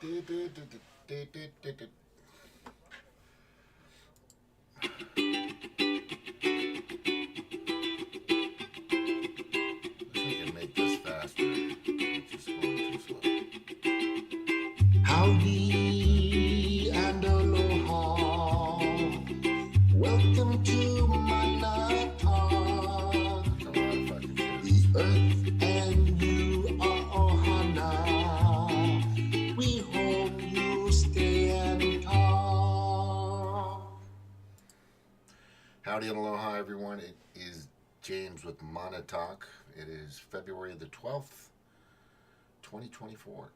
can make this faster. It's just going too slow. Howdy and aloha. Welcome to my talk. The earth and you are ohana. We hope you stay and talk. Howdy and aloha, everyone. It is James with Mana Talk. It is February the 12th, 2024.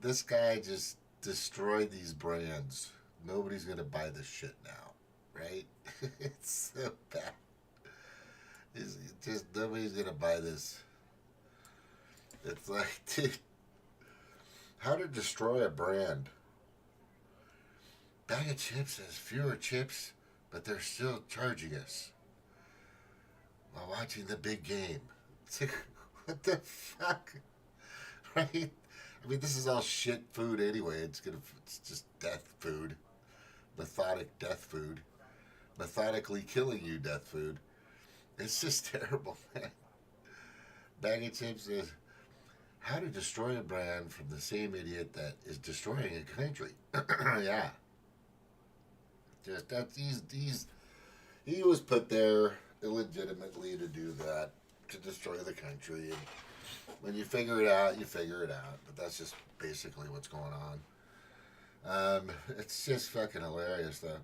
This guy just destroyed these brands. Nobody's gonna buy this shit now, right? It's so bad. It's just nobody's gonna buy this. It's like, dude, how to destroy a brand. Bag of chips has fewer chips, but they're still charging us while watching the big game. It's like, what the fuck? Right? I mean, this is all shit food anyway. It's just death food. Methodic death food. Methodically killing you death food. It's just terrible, man. Bag of chips is how to destroy a brand from the same idiot that is destroying a country. Yeah. Just that's he was put there illegitimately to do that, to destroy the country. And when you figure it out, you figure it out. But that's just basically what's going on. It's just fucking hilarious, though.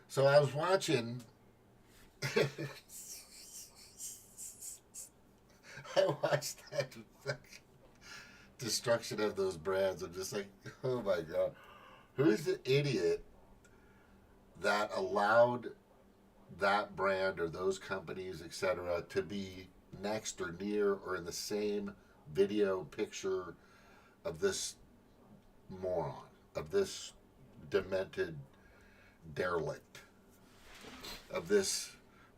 So I was watching. I watched that fucking destruction of those brands. I'm just like, oh my god, who's the idiot that allowed that brand or those companies, etc., to be next or near or in the same video picture of this moron, of this demented derelict, of this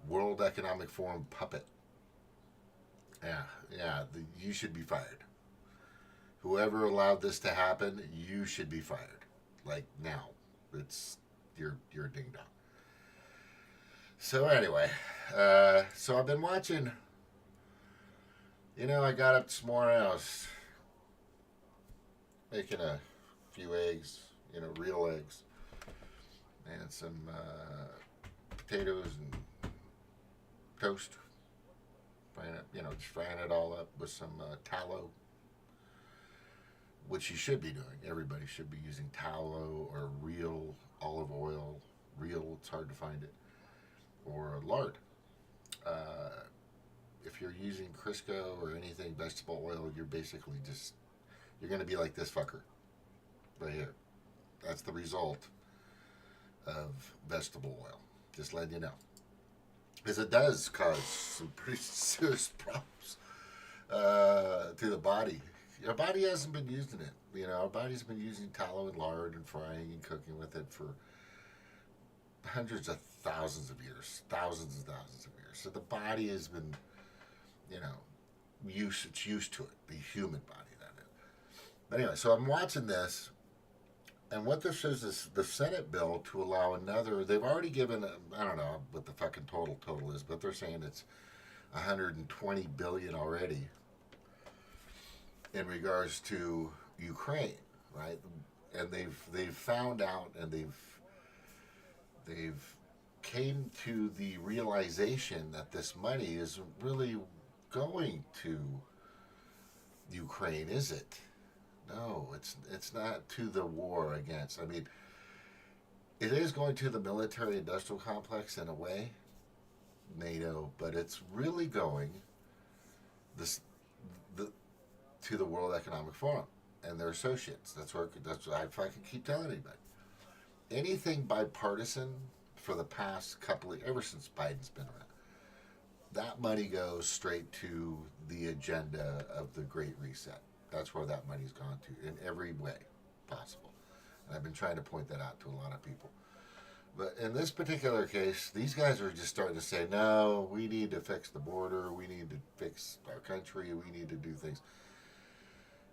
World Economic Forum puppet? You should be fired. Whoever allowed this to happen, you should be fired. Like now. You're a ding dong. So anyway, so I've been watching. I got up this morning. I was making a few eggs, real eggs, and some potatoes and toast. Frying it, just frying it all up with some tallow, which you should be doing. Everybody should be using tallow or real olive oil. Real, it's hard to find it, or lard. If you're using Crisco or anything vegetable oil, you're basically you're going to be like this fucker right here. That's the result of vegetable oil. Just letting you know. Because it does cause some pretty serious problems to the body. Our body hasn't been using it. Our body's been using tallow and lard and frying and cooking with it for hundreds of thousands of years. Thousands and thousands of years. So the body has been, it's used to it. The human body, that is. But anyway, so I'm watching this, and what this is the Senate bill to allow another. They've already given, I don't know what the fucking total is, but they're saying it's 120 billion already in regards to Ukraine, right? And they've found out, and they've came to the realization that this money isn't really going to Ukraine, is it? No, it's not to the war against. I mean, it is going to the military-industrial complex in a way, NATO, but it's really going to the World Economic Forum and their associates. That's what I fucking keep telling anybody. Anything bipartisan for the past ever since Biden's been around, that money goes straight to the agenda of the Great Reset. That's where that money's gone to in every way possible. And I've been trying to point that out to a lot of people. But in this particular case, these guys are just starting to say, no, we need to fix the border. We need to fix our country. We need to do things.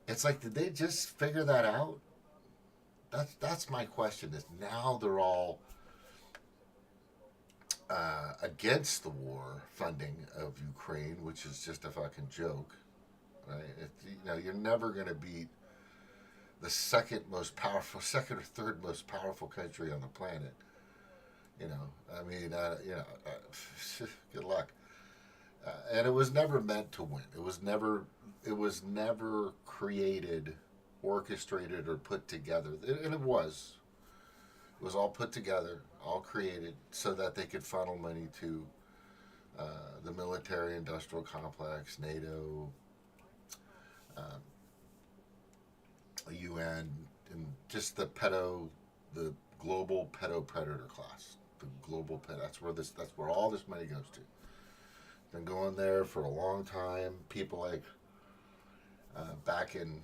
It's like, did they just figure that out? That's my question. Is now they're all against the war funding of Ukraine, which is just a fucking joke, right? You're never going to beat the second or third most powerful country on the planet. Good luck. And it was never meant to win. It was never created, orchestrated, or put together. And it was all put together, all created so that they could funnel money to the military-industrial complex, NATO, UN, and just the global pedo-predator class. The global pet. That's where all this money goes to. Been going there for a long time. People like back in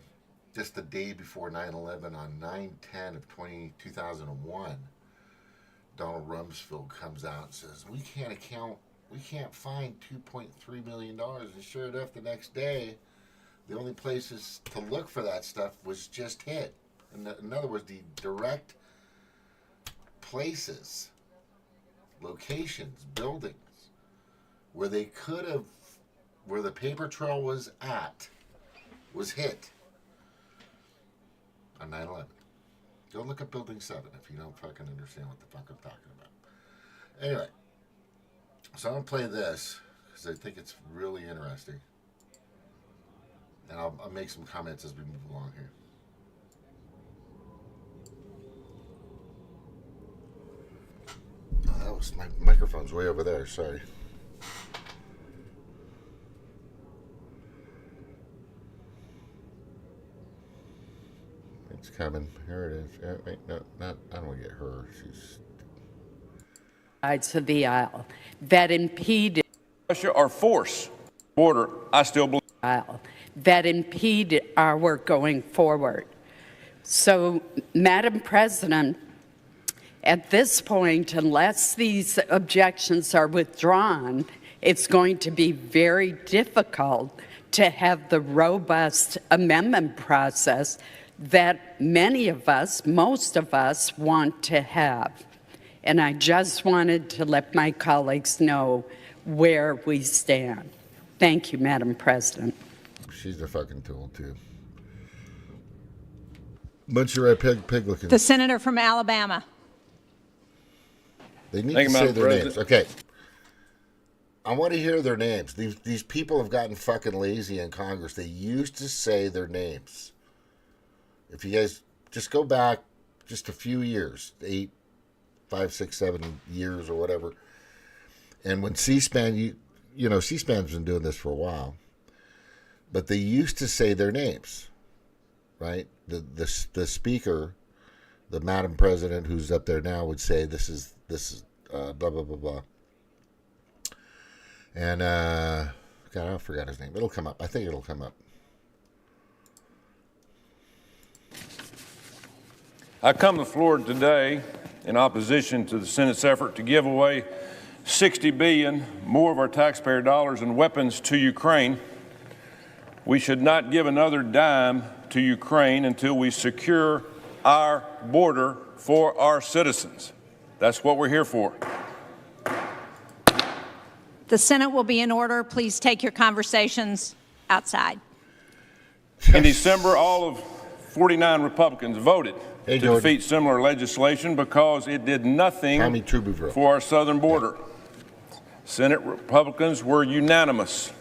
just the day before 9/11 on 9/10 of 2001, Donald Rumsfeld comes out and says, we can't find $2.3 million. And sure enough, the next day, the only places to look for that stuff was just hit. In other words, the direct places, locations, buildings, where they could have, where the paper trail was at, was hit on 9/11. Go look at Building 7 if you don't fucking understand what the fuck I'm talking about. Anyway, so I'm going to play this because I think it's really interesting. And I'll make some comments as we move along here. Oh, that was my microphone's way over there. Sorry. It's coming. Here it is. Wait, no, not. I don't want to get her. She's sides of the aisle that impeded Russia or force border. I still believe that impede our going forward. So, Madam President, at this point, unless these objections are withdrawn, it's going to be very difficult to have the robust amendment process that many of us, most of us, want to have. And I just wanted to let my colleagues know where we stand. Thank you, Madam President. She's a fucking tool, too. Bunch of red pig looking. The senator from Alabama. They need to say their names. Okay. I want to hear their names. These people have gotten fucking lazy in Congress. They used to say their names. If you guys just go back just a few years, 5, 6, 7 years or whatever, and when C-SPAN, C-SPAN's been doing this for a while, but they used to say their names, right? The speaker, the Madam President who's up there now would say this is blah blah blah blah, and God, I forgot his name. It'll come up. I think it'll come up. I come to the floor today in opposition to the Senate's effort to give away $60 billion more of our taxpayer dollars in weapons to Ukraine. We should not give another dime to Ukraine until we secure our border for our citizens. That's what we're here for. The Senate will be in order. Please take your conversations outside. In December, all of 49 Republicans voted to defeat similar legislation because it did nothing for our southern border. Senate Republicans were unanimous.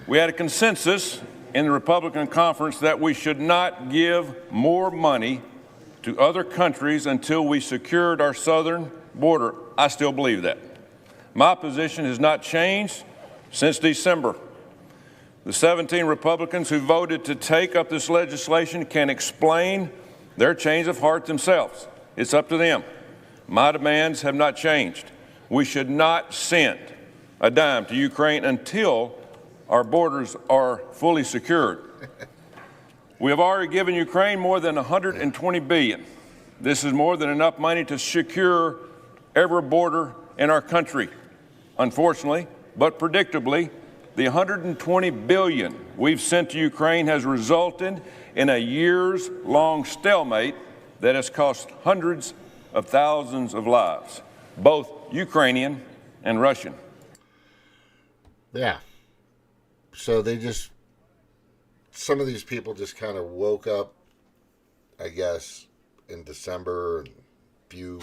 We had a consensus in the Republican conference that we should not give more money to other countries until we secured our southern border. I still believe that. My position has not changed since December. The 17 Republicans who voted to take up this legislation can explain their change of heart themselves. It's up to them. My demands have not changed. We should not send a dime to Ukraine until our borders are fully secured. We have already given Ukraine more than $120 billion. this is more than enough money to secure every border in our country. Unfortunately, but predictably, the $120 billion we've sent to Ukraine has resulted in a years-long stalemate that has cost hundreds of thousands of lives, both Ukrainian and Russian. Yeah. So some of these people just kind of woke up, I guess, in December, and few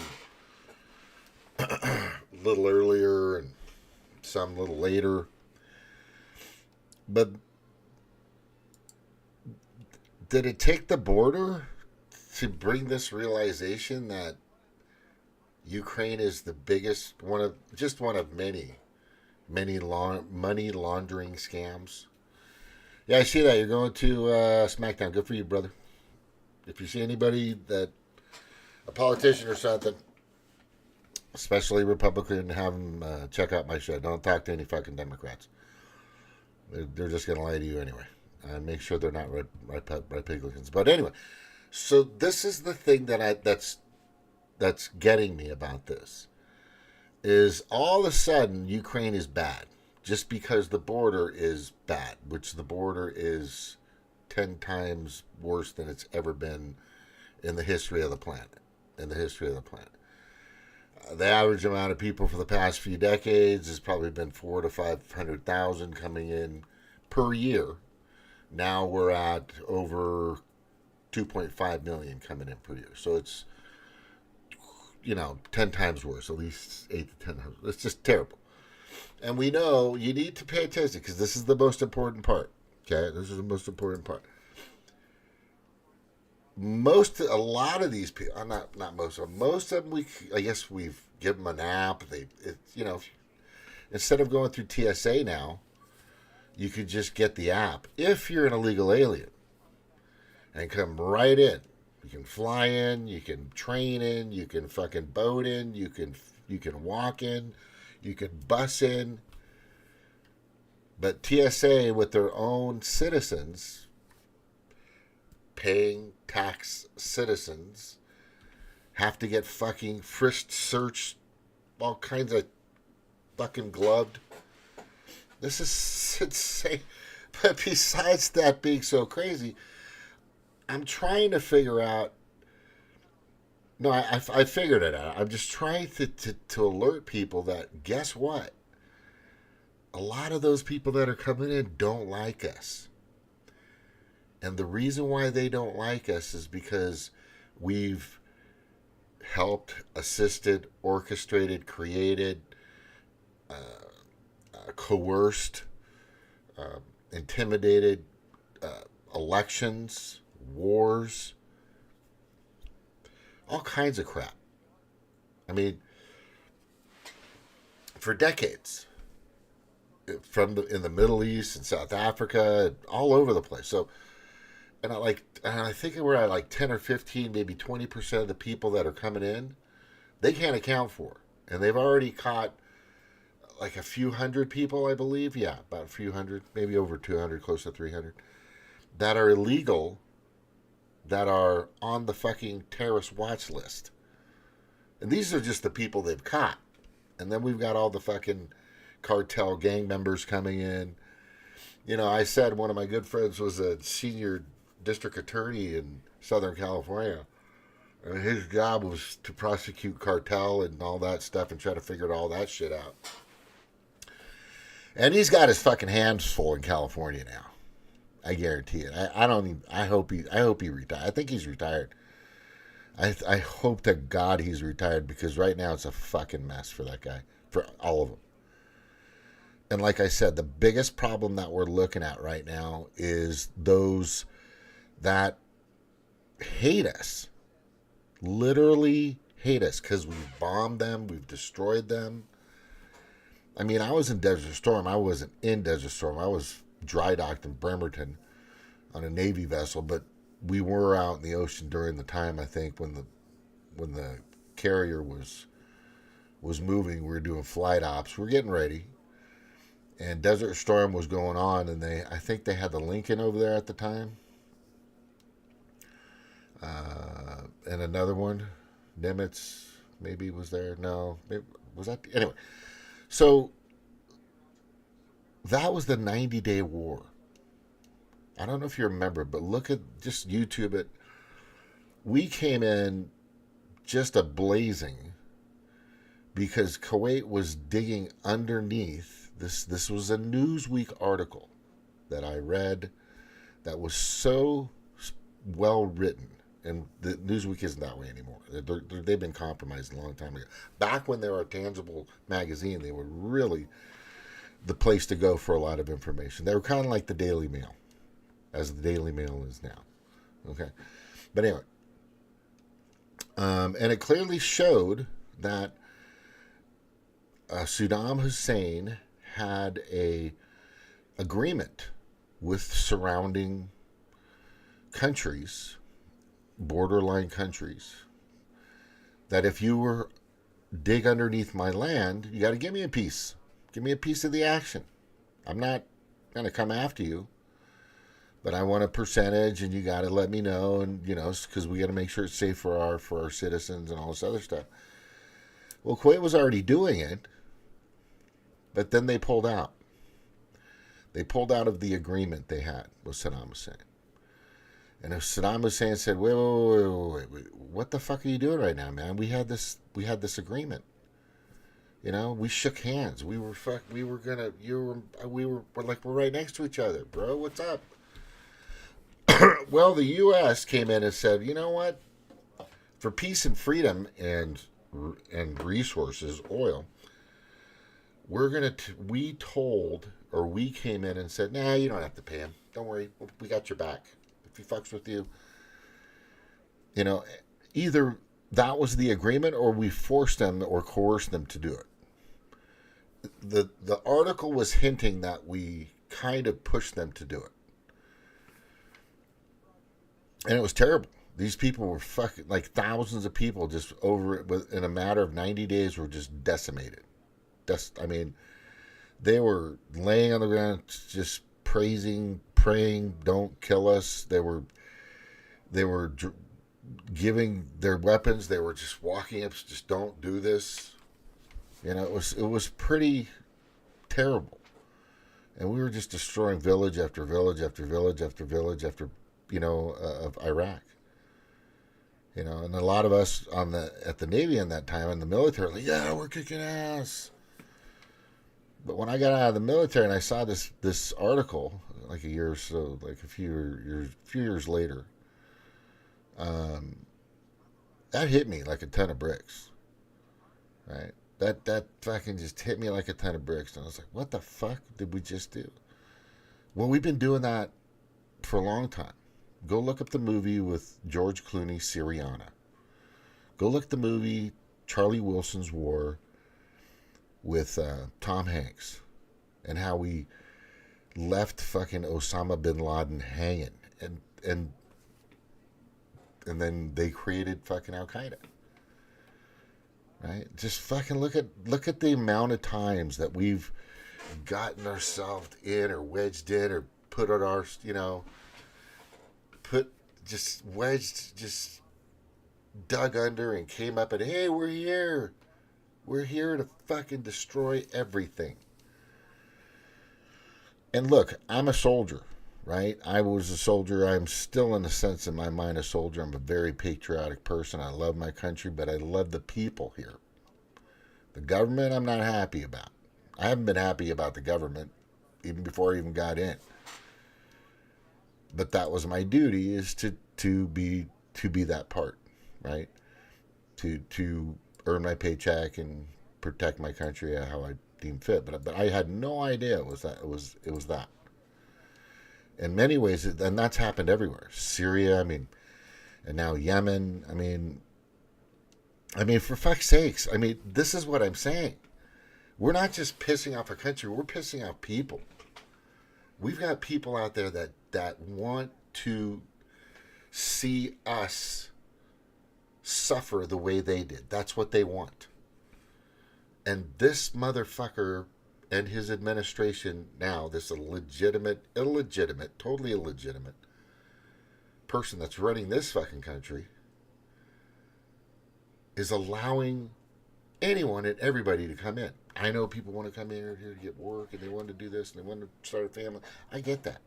a little earlier and some a little later. But did it take the border to bring this realization that Ukraine is the biggest, one of many money laundering scams? Yeah, I see that. You're going to SmackDown. Good for you, brother. If you see anybody a politician or something, especially Republican, have them check out my show. Don't talk to any fucking Democrats. They're just going to lie to you anyway. And make sure they're not Rhipigicans. But anyway, so this is the thing that's getting me about this. Is all of a sudden Ukraine is bad just because the border is bad, which the border is 10 times worse than it's ever been in the history of the planet. The average amount of people for the past few decades has probably been 400,000 to 500,000 coming in per year. Now we're at over 2.5 million coming in per year. So it's, 10 times worse, at least 8 to 10 times. It's just terrible. And we know you need to pay attention because this is the most important part. Okay, this is the most important part. A lot of these people, not most of them. Most of them, I guess we've given them an app. Instead of going through TSA now, you could just get the app if you're an illegal alien and come right in. You can fly in, you can train in, you can fucking boat in, you can walk in, you can bus in. But TSA with their own citizens, paying tax citizens, have to get fucking frisked, searched, all kinds of fucking gloved. This is insane. But besides that being so crazy, I'm trying to figure out. No, I figured it out. I'm just trying to alert people that, guess what? A lot of those people that are coming in don't like us. And the reason why they don't like us is because we've helped, assisted, orchestrated, created, coerced, intimidated elections, wars, all kinds of crap. I mean, for decades, in the Middle East and South Africa, all over the place. So, and I think we're at like 10 or 15, maybe 20% of the people that are coming in, they can't account for. And they've already caught like a few hundred people, I believe. Yeah, about a few hundred, maybe over 200, close to 300, that are illegal, that are on the fucking terrorist watch list. And these are just the people they've caught. And then we've got all the fucking cartel gang members coming in. I said one of my good friends was a senior district attorney in Southern California. And his job was to prosecute cartel and all that stuff and try to figure all that shit out. And he's got his fucking hands full in California now. I guarantee it. I hope he retired. I think he's retired. I hope to God he's retired, because right now it's a fucking mess for that guy, for all of them. And like I said, the biggest problem that we're looking at right now is those that hate us, literally hate us, because we've bombed them, we've destroyed them. I mean, I was in Desert Storm. I wasn't in Desert Storm. I was dry docked in Bremerton on a Navy vessel, but we were out in the ocean during the time, I think, when the carrier was moving. We were doing flight ops. We were getting ready, and Desert Storm was going on, and I think they had the Lincoln over there at the time. And another one, Nimitz, maybe was there. No, maybe, was that anyway? So that was the 90-day war. I don't know if you remember, but look at, just YouTube it. We came in just a blazing because Kuwait was digging underneath. This was a Newsweek article that I read that was so well written. And the Newsweek isn't that way anymore. They've been compromised a long time ago. Back when they were a tangible magazine, they were really the place to go for a lot of information. They were kind of like the Daily Mail, as the Daily Mail is now. Okay, but anyway, and it clearly showed that Saddam Hussein had a agreement with surrounding countries, borderline countries, that if you were dig underneath my land, you got to give me a piece. Give me a piece of the action. I'm not going to come after you, but I want a percentage, and you got to let me know, and because we got to make sure it's safe for our citizens and all this other stuff. Well, Kuwait was already doing it, but then they pulled out. They pulled out of the agreement they had with Saddam Hussein. And if Saddam Hussein said, wait, what the fuck are you doing right now, man? We had this agreement. We shook hands. We were like, we're right next to each other, bro. What's up? Well, the U.S. came in and said, you know what? For peace and freedom and resources, oil, we came in and said, nah, you don't have to pay him. Don't worry. We got your back. If he fucks with you, either that was the agreement or we forced them or coerced them to do it. The article was hinting that we kind of pushed them to do it. And it was terrible. These people were fucking, like thousands of people just in a matter of 90 days were just decimated. They were laying on the ground just praying, don't kill us. They were giving their weapons. They were just walking up, just don't do this. It was pretty terrible. And we were just destroying village after village after village after village after, of Iraq. And a lot of us at the Navy in that time, in the military, like, yeah, we're kicking ass. But when I got out of the military and I saw this article, like a year or so, like a few years later, that hit me like a ton of bricks, right? That fucking just hit me like a ton of bricks. And I was like, what the fuck did we just do? Well, we've been doing that for a long time. Go look up the movie with George Clooney, Syriana. Go look at the movie Charlie Wilson's War with Tom Hanks, and how we left fucking Osama bin Laden hanging, and then they created fucking Al Qaeda. Right? Just fucking look at the amount of times that we've gotten ourselves in or wedged in or put on our, just dug under and came up and, hey, we're here. We're here to fucking destroy everything. And look, I'm a soldier, right? I was a soldier. I'm still, in a sense, in my mind, a soldier. I'm a very patriotic person. I love my country, but I love the people here. The government, I'm not happy about. I haven't been happy about the government even before I even got in. But that was my duty, is to be that part, right? To earn my paycheck and protect my country how I deem fit. But I had no idea it was that. In many ways, and that's happened everywhere. Syria, and now Yemen. For fuck's sakes. This is what I'm saying. We're not just pissing off a country, we're pissing off people. We've got people out there that want to see us suffer the way they did. That's what they want. And this motherfucker and his administration now, this totally illegitimate person that's running this fucking country is allowing anyone and everybody to come in. I know people want to come in here to get work and they want to do this and they want to start a family. I get that.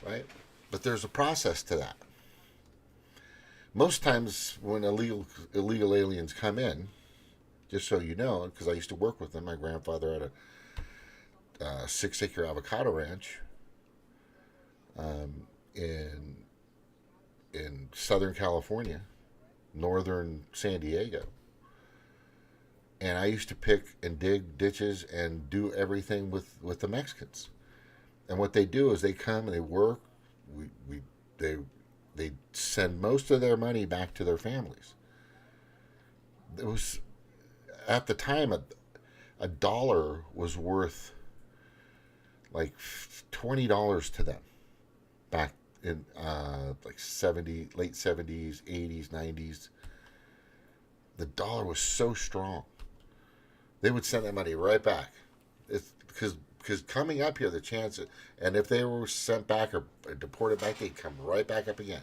Right? But there's a process to that. Most times when illegal aliens come in, just so you know, because I used to work with them, my grandfather had a 6-acre avocado ranch in Southern California, northern San Diego. And I used to pick and dig ditches and do everything with the Mexicans. And what they do is they come and they work. They send most of their money back to their families. It was, at the time, a dollar was worth like $20 to them back in late 70s, 80s, 90s. The dollar was so strong. They would send that money right back. It's because coming up here, the chance, and if they were sent back or deported back, they'd come right back up again.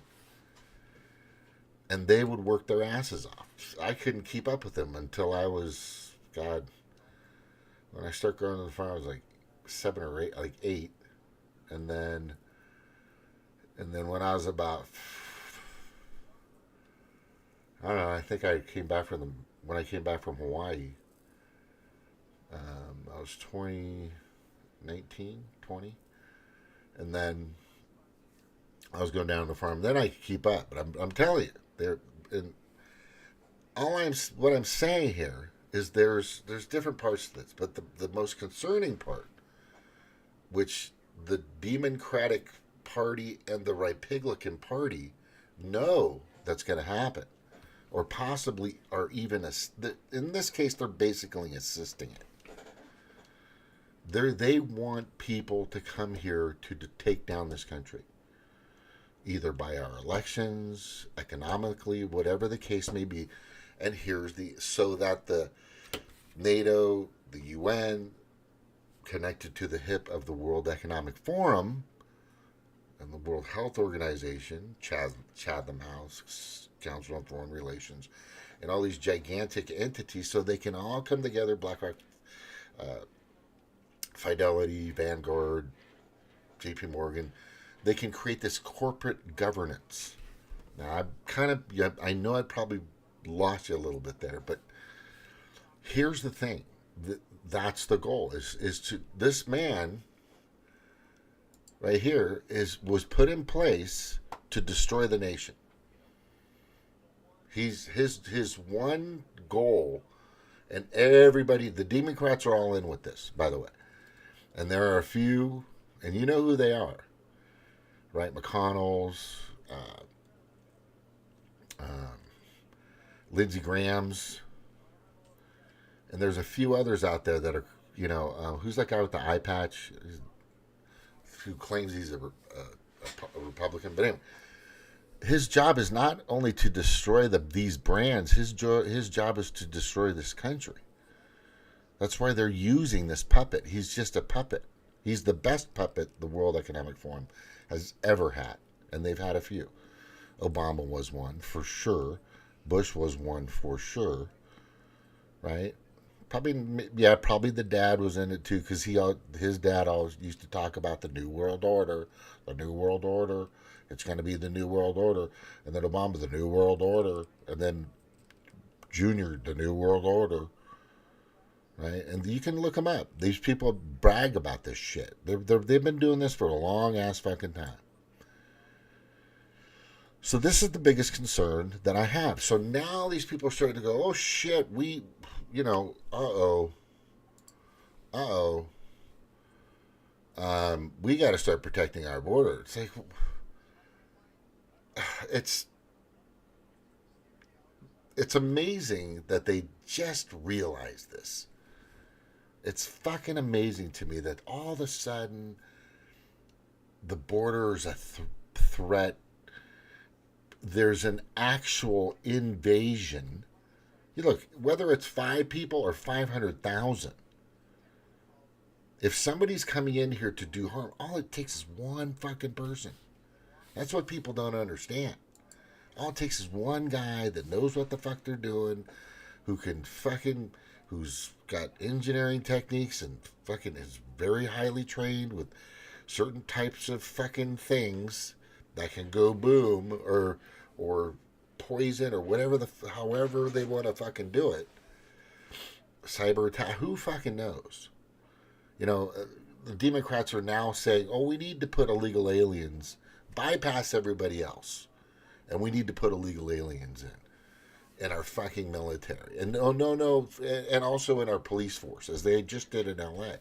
And they would work their asses off. I couldn't keep up with them until I was, God, when I started going to the farm, I was like 7 or 8, like 8. And then when I was about, I don't know, I think I came back when I came back from Hawaii, I was 20, and then I was going down to the farm. Then I could keep up, but I'm telling you, what I'm saying here is there's different parts to this, but the most concerning part, which the Demoncratic Party and the Rhipigicans Party know that's going to happen, or possibly are even in this case they're basically assisting it. They want people to come here to take down this country, either by our elections, economically, whatever the case may be. And so that the NATO, the UN, connected to the hip of the World Economic Forum and the World Health Organization, Chatham House, Council on Foreign Relations, and all these gigantic entities, so they can all come together, BlackRock, Fidelity, Vanguard, JP Morgan, they can create this corporate governance. Now, I know I probably lost you a little bit there, but here's the thing. That's the goal, is to, this man right here was put in place to destroy the nation. His one goal, and everybody, the Demoncrats are all in with this, by the way. And there are a few, and you know who they are, right? McConnell's, Lindsey Graham's, and there's a few others out there that are, who's that guy with the eye patch who claims he's a Republican? But anyway, his job is not only to destroy these brands, his job is to destroy this country. That's why they're using this puppet. He's just a puppet. He's the best puppet the World Economic Forum has ever had. And they've had a few. Obama was one, for sure. Bush was one, for sure. Right? Probably the dad was in it too, because his dad always used to talk about the New World Order. The New World Order. It's going to be the New World Order. And then Obama, the New World Order. And then Junior, the New World Order. Right, and you can look them up. These people brag about this shit. They've been doing this for a long ass fucking time. So this is the biggest concern that I have. So now these people are starting to go, oh shit, we got to start protecting our border. It's like, it's amazing that they just realized this. It's fucking amazing to me that all of a sudden the border is a threat. There's an actual invasion. You look, whether it's 5 people or 500,000, if somebody's coming in here to do harm, all it takes is one fucking person. That's what people don't understand. All it takes is one guy that knows what the fuck they're doing, who's got engineering techniques and fucking is very highly trained with certain types of fucking things that can go boom or poison or however they want to fucking do it. Cyber attack, who fucking knows? The Democrats are now saying, oh, we need to put illegal aliens, bypass everybody else. And we need to put illegal aliens in our fucking military. And no, and also in our police force, as they just did in LA.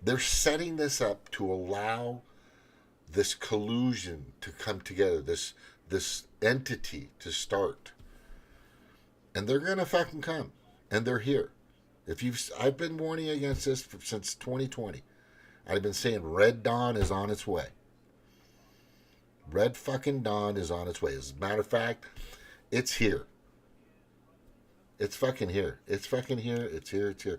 They're setting this up to allow this collusion to come together, this entity to start. And they're going to fucking come. And they're here. I've been warning against this since 2020. I've been saying Red Dawn is on its way. Red fucking Dawn is on its way. As a matter of fact, it's here. It's fucking here. It's fucking here. It's here. It's here.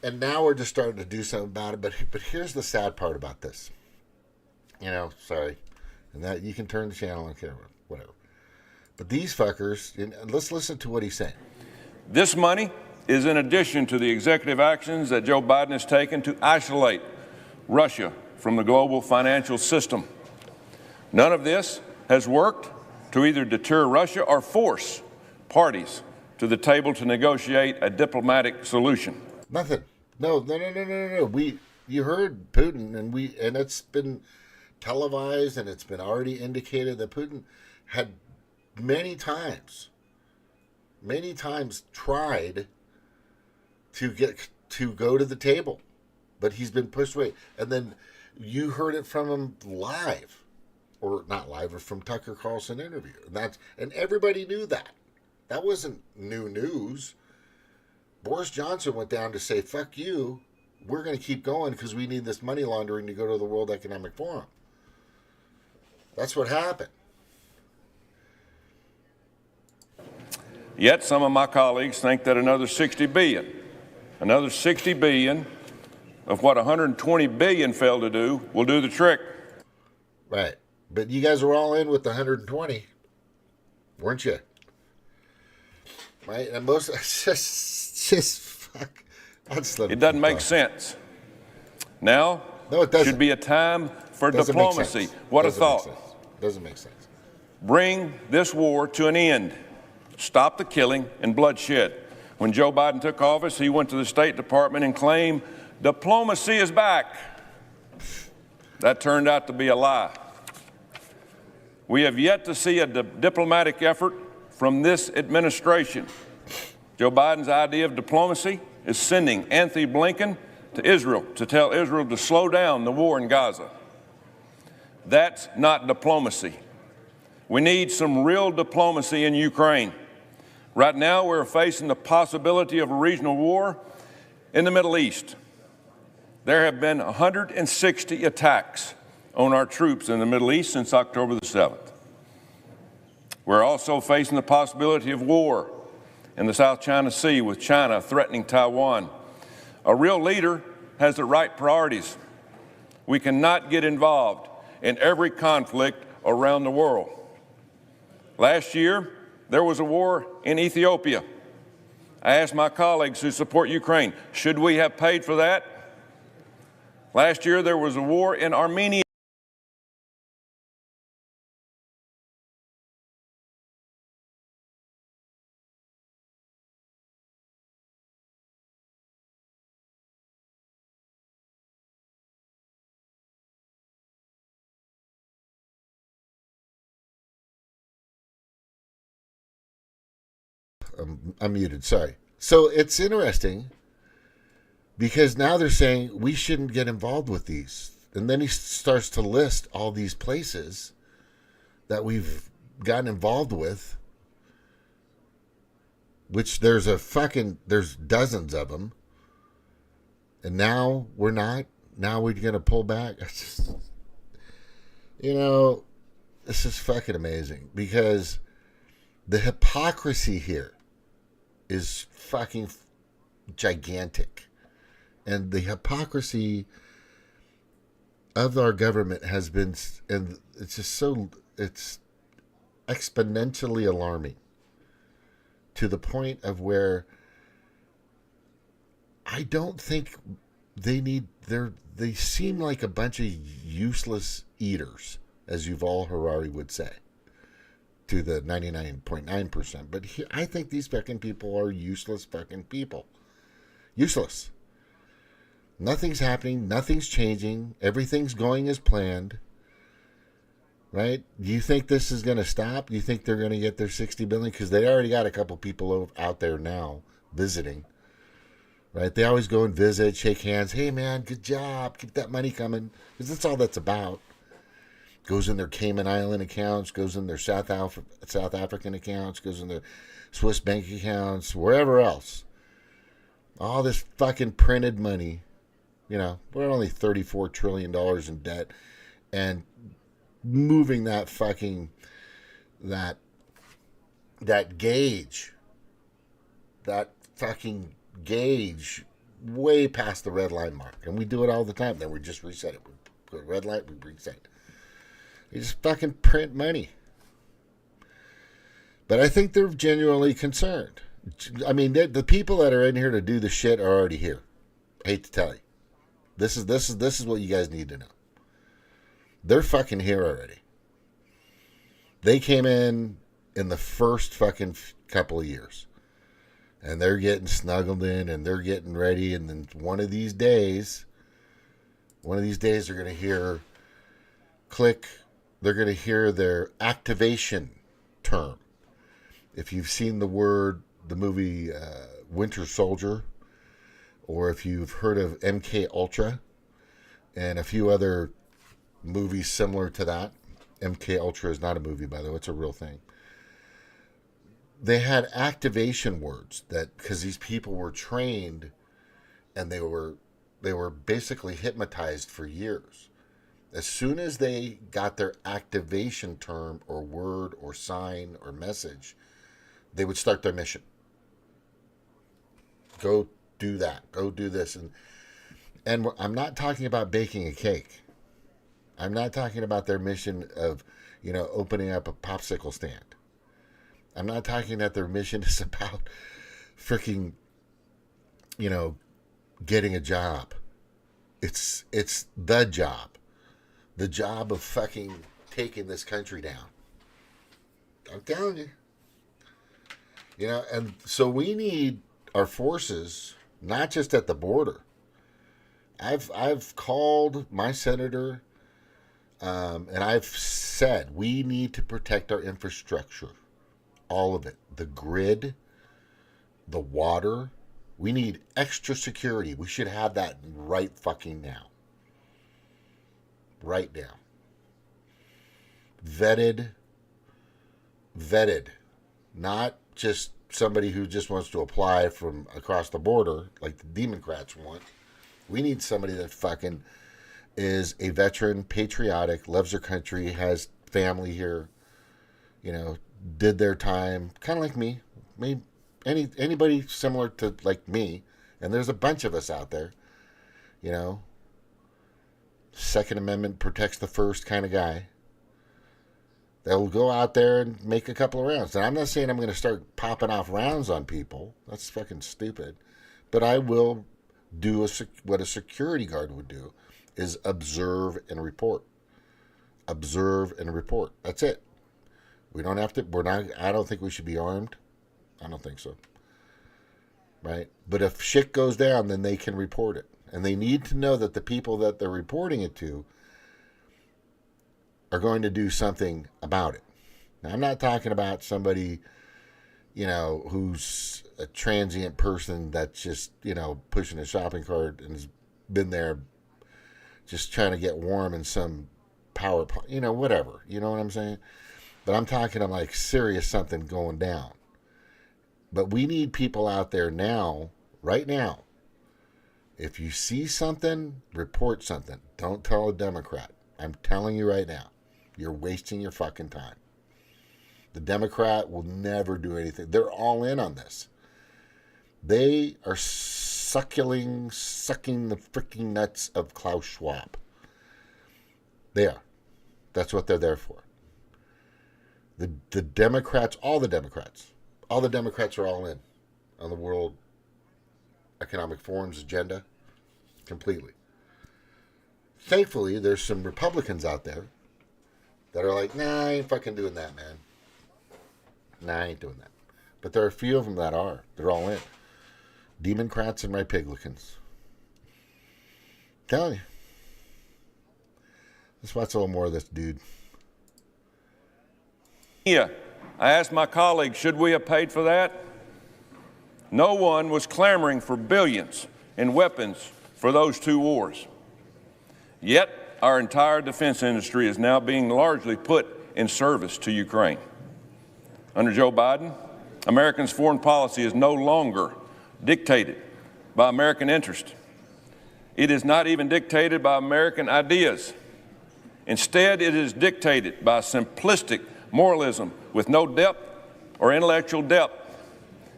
And now we're just starting to do something about it. But here's the sad part about this. Sorry. And that you can turn the channel on camera. Whatever. But these fuckers, let's listen to what he's saying. This money is in addition to the executive actions that Joe Biden has taken to isolate Russia from the global financial system. None of this has worked to either deter Russia or force parties to the table to negotiate a diplomatic solution. Nothing. No. You heard Putin, and it's been televised, and it's been already indicated that Putin had many times tried to go to the table, but he's been pushed away. And then you heard it from him live. Or not live, or from Tucker Carlson interview. And everybody knew that. That wasn't new news. Boris Johnson went down to say, fuck you, we're going to keep going because we need this money laundering to go to the World Economic Forum. That's what happened. Yet some of my colleagues think that another 60 billion of what 120 billion failed to do will do the trick. Right. But you guys were all in with the 120, weren't you? Right? And most just fuck. It doesn't make sense. Now should be a time for diplomacy. What a thought. Doesn't make sense. Bring this war to an end. Stop the killing and bloodshed. When Joe Biden took office, he went to the State Department and claimed diplomacy is back. That turned out to be a lie. We have yet to see a diplomatic effort from this administration. Joe Biden's idea of diplomacy is sending Anthony Blinken to Israel to tell Israel to slow down the war in Gaza. That's not diplomacy. We need some real diplomacy in Ukraine. Right now, we're facing the possibility of a regional war in the Middle East. There have been 160 attacks on our troops in the Middle East since October the 7th. We're also facing the possibility of war in the South China Sea with China threatening Taiwan. A real leader has the right priorities. We cannot get involved in every conflict around the world. Last year, there was a war in Ethiopia. I asked my colleagues who support Ukraine, should we have paid for that? Last year, there was a war in Armenia. I'm muted, sorry. So it's interesting because now they're saying we shouldn't get involved with these. And then he starts to list all these places that we've gotten involved with, which there's dozens of them. And now we're not. Now we're going to pull back. It's just, this is fucking amazing because the hypocrisy here is fucking gigantic. And the hypocrisy of our government has been, and it's just so, it's exponentially alarming to the point of where I don't think they seem like a bunch of useless eaters, as Yuval Harari would say, to the 99.9%. But I think these fucking people are useless fucking people. Useless. Nothing's happening. Nothing's changing. Everything's going as planned. Right? Do you think this is going to stop? Do you think they're going to get their $60 billion? Because they already got a couple people out there now visiting. Right? They always go and visit, shake hands. Hey, man, good job. Keep that money coming. Because that's all that's about. Goes in their Cayman Island accounts. Goes in their South African accounts. Goes in their Swiss bank accounts. Wherever else. All this fucking printed money. You know, we're only $34 trillion in debt. And moving that fucking, that gauge. That fucking gauge way past the red line mark. And we do it all the time. Then we just reset it. We put a red light, we reset it. You just fucking print money. But I think they're genuinely concerned. I mean, the people that are in here to do the shit are already here. I hate to tell you. This is what you guys need to know. They're fucking here already. They came in the first fucking couple of years. And they're getting snuggled in and they're getting ready. And then one of these days they're going to hear click. They're going to hear their activation term. If you've seen the movie Winter Soldier, or if you've heard of MK Ultra and a few other movies similar to that. MK Ultra is not a movie, by the way. It's a real thing. They had activation words that, because these people were trained and they were basically hypnotized for years. As soon as they got their activation term or word or sign or message, they would start their mission. Go do that. Go do this. And I'm not talking about baking a cake. I'm not talking about their mission of, opening up a popsicle stand. I'm not talking that their mission is about freaking, getting a job. It's the job. The job of fucking taking this country down. I'm telling you. And so we need our forces, not just at the border. I've called my senator, and I've said we need to protect our infrastructure. All of it. The grid, the water. We need extra security. We should have that right fucking now. Right now. Vetted. Not just somebody who just wants to apply from across the border like the Demoncrats want. We need somebody that fucking is a veteran, patriotic, loves their country, has family here, did their time, kind of like me. Maybe anybody similar to like me, and there's a bunch of us out there, Second Amendment protects the first kind of guy. They'll go out there and make a couple of rounds. And I'm not saying I'm going to start popping off rounds on people. That's fucking stupid. But I will do what a security guard would do, is observe and report. Observe and report. That's it. We don't have to, I don't think we should be armed. I don't think so. Right? But if shit goes down, then they can report it. And they need to know that the people that they're reporting it to are going to do something about it. Now, I'm not talking about somebody, who's a transient person that's just, pushing a shopping cart and has been there just trying to get warm in some power plant, whatever. You know what I'm saying? But I'm talking like serious something going down. But we need people out there now, right now. If you see something, report something. Don't tell a Democrat. I'm telling you right now. You're wasting your fucking time. The Democrat will never do anything. They're all in on this. They are sucking the freaking nuts of Klaus Schwab. They are. That's what they're there for. The Democrats, all the Democrats are all in on the World Economic Forum's agenda completely. Thankfully, there's some Republicans out there that are like, nah, I ain't fucking doing that, man. Nah, I ain't doing that. But there are a few of them that are. They're all in. Demoncrats and Rhipigicans. Telling you. Let's watch a little more of this dude. Yeah, I asked my colleagues, should we have paid for that? No one was clamoring for billions in weapons for those two wars. Yet, our entire defense industry is now being largely put in service to Ukraine. Under Joe Biden, Americans' foreign policy is no longer dictated by American interest. It is not even dictated by American ideas. Instead, it is dictated by simplistic moralism with no depth or intellectual depth.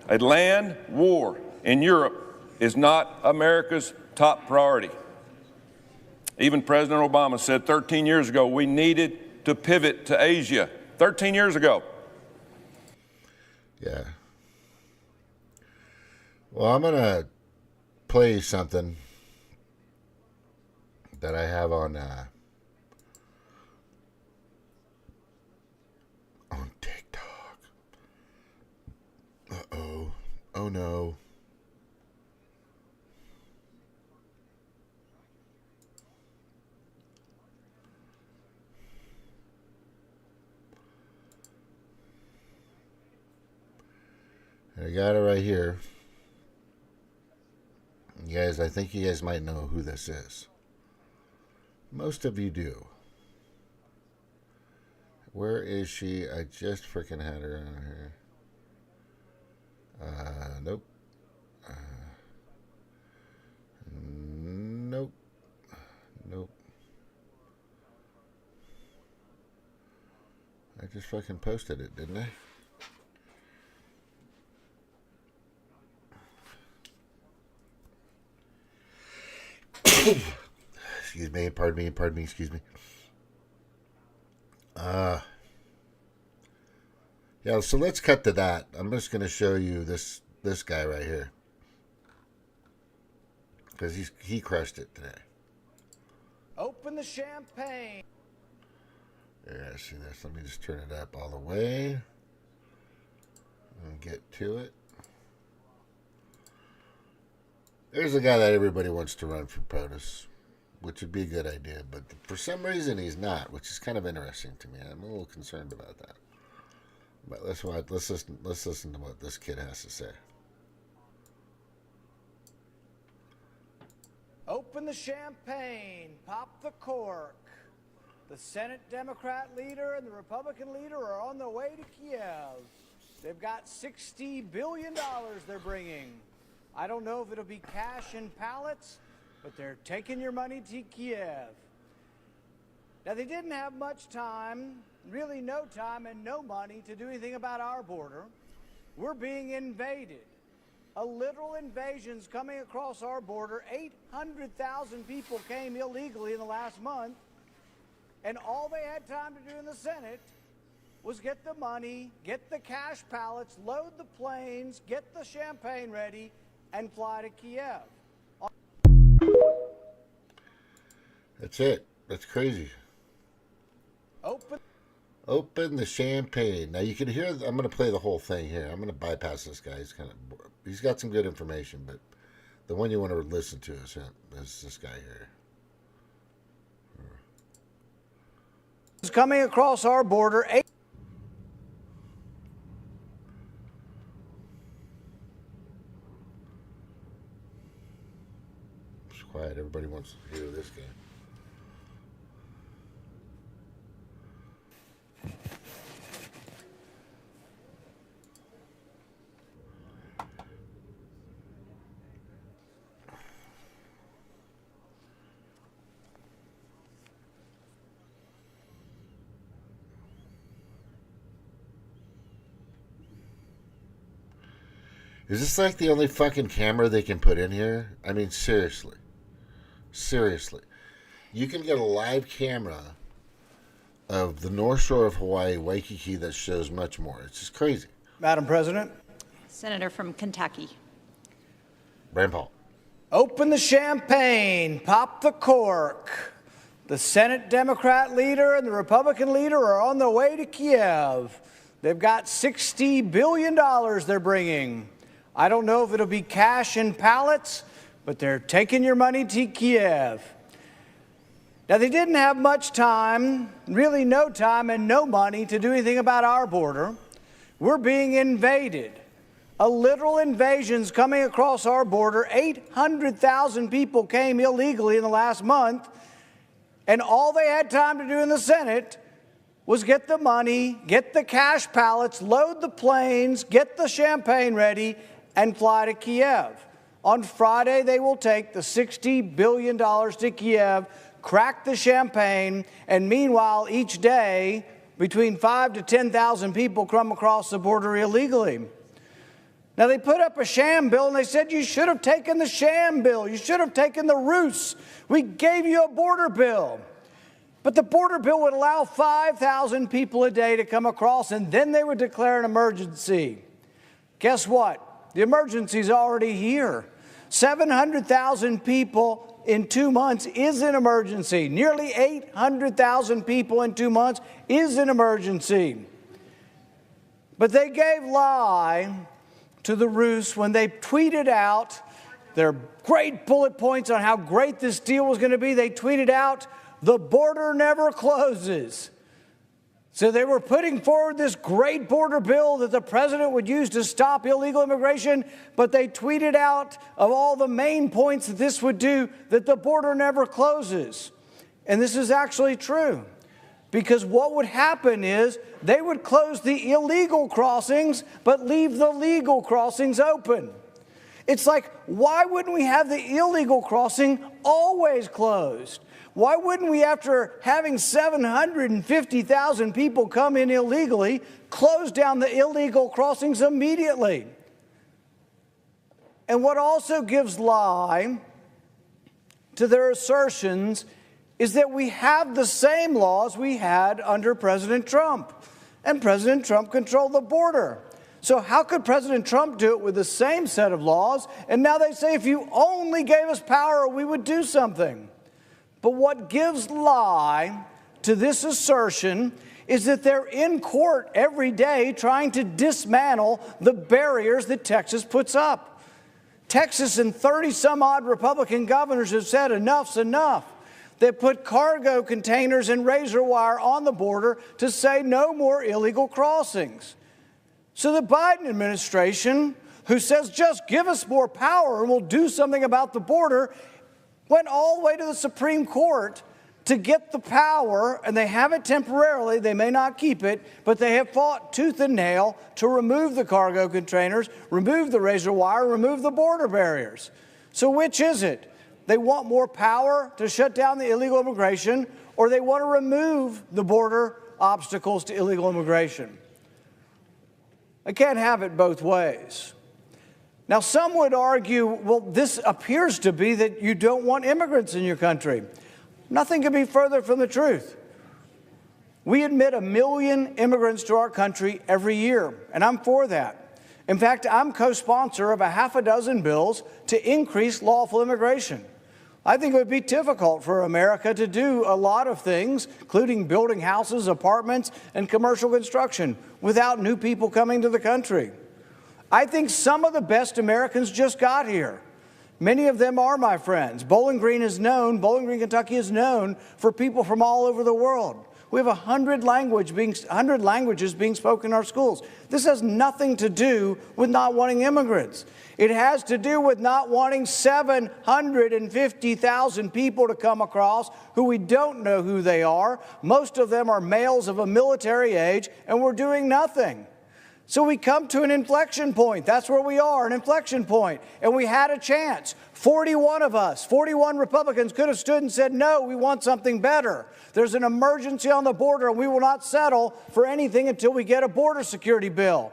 A land war in Europe is not America's top priority. Even President Obama said 13 years ago we needed to pivot to Asia. 13 years ago. Yeah. Well, I'm going to play something that I have on TikTok. Uh-oh. Oh, no. I got it right here. You guys, I think you guys might know who this is. Most of you do. Where is she? I just freaking had her on here. Nope. Nope. Nope. I just fucking posted it, didn't I? Excuse me, pardon me, excuse me. Yeah, so let's cut to that. I'm just going to show you this guy right here. Because he crushed it today. Open the champagne. Yeah, see this. Let me just turn it up all the way. And get to it. There's a guy that everybody wants to run for POTUS, which would be a good idea, but for some reason he's not, which is kind of interesting to me. I'm a little concerned about that. But let's listen to what this kid has to say. Open the champagne. Pop the cork. The Senate Democrat leader and the Republican leader are on their way to Kiev. They've got $60 billion they're bringing. I don't know if it'll be cash in pallets, but they're taking your money to Kiev. Now, they didn't have much time, really no time and no money to do anything about our border. We're being invaded. A literal invasion's coming across our border. 800,000 people came illegally in the last month, and all they had time to do in the Senate was get the money, get the cash pallets, load the planes, get the champagne ready, and fly to Kiev. That's it. That's crazy. Open the champagne. Now you can hear. I'm going to play the whole thing here. I'm going to bypass this guy. He's got some good information, but the one you want to listen to is this guy here. It's coming across our border. It's quiet. Everybody wants to hear this game. Is this like the only fucking camera they can put in here? I mean, seriously. Seriously. You can get a live camera of the North Shore of Hawaii, Waikiki, that shows much more. It's just crazy. Madam President. Senator from Kentucky. Rand Paul. Open the champagne, pop the cork. The Senate Democrat leader and the Republican leader are on their way to Kiev. They've got $60 billion they're bringing. I don't know if it'll be cash in pallets, but they're taking your money to Kiev. Now, they didn't have much time, really no time and no money to do anything about our border. We're being invaded. A literal invasion's coming across our border. 800,000 people came illegally in the last month, and all they had time to do in the Senate was get the money, get the cash pallets, load the planes, get the champagne ready, and fly to Kiev. On Friday, they will take the $60 billion to Kiev, crack the champagne, and meanwhile, each day, between 5,000 to 10,000 people come across the border illegally. Now, they put up a sham bill, and they said, you should have taken the sham bill. You should have taken the ruse. We gave you a border bill. But the border bill would allow 5,000 people a day to come across, and then they would declare an emergency. Guess what? The emergency's already here. 700,000 people in 2 months is an emergency. Nearly 800,000 people in 2 months is an emergency. But they gave lie to the ruse when they tweeted out their great bullet points on how great this deal was going to be. They tweeted out, the border never closes. So they were putting forward this great border bill that the president would use to stop illegal immigration, but they tweeted out of all the main points that this would do, that the border never closes. And this is actually true, because what would happen is they would close the illegal crossings, but leave the legal crossings open. It's like, why wouldn't we have the illegal crossing always closed? Why wouldn't we, after having 750,000 people come in illegally, close down the illegal crossings immediately? And what also gives lie to their assertions is that we have the same laws we had under President Trump, and President Trump controlled the border. So how could President Trump do it with the same set of laws? And now they say, if you only gave us power, we would do something. But what gives lie to this assertion is that they're in court every day trying to dismantle the barriers that Texas puts up. Texas and 30-some-odd Republican governors have said enough's enough. They put cargo containers and razor wire on the border to say no more illegal crossings. So the Biden administration, who says just give us more power and we'll do something about the border, went all the way to the Supreme Court to get the power, and they have it temporarily. They may not keep it, but they have fought tooth and nail to remove the cargo containers, remove the razor wire, remove the border barriers. So which is it? They want more power to shut down the illegal immigration, or they want to remove the border obstacles to illegal immigration. I can't have it both ways. Now, some would argue, well, this appears to be that you don't want immigrants in your country. Nothing could be further from the truth. We admit 1 million immigrants to our country every year, and I'm for that. In fact, I'm co-sponsor of a half a dozen bills to increase lawful immigration. I think it would be difficult for America to do a lot of things, including building houses, apartments, and commercial construction, without new people coming to the country. I think some of the best Americans just got here. Many of them are my friends. Bowling Green, Kentucky is known for people from all over the world. We have 100 languages being spoken in our schools. This has nothing to do with not wanting immigrants. It has to do with not wanting 750,000 people to come across who we don't know who they are. Most of them are males of a military age, and we're doing nothing. So we come to an inflection point. That's where we are, an inflection point. And we had a chance. 41 of us, 41 Republicans could have stood and said, no, we want something better. There's an emergency on the border, and we will not settle for anything until we get a border security bill.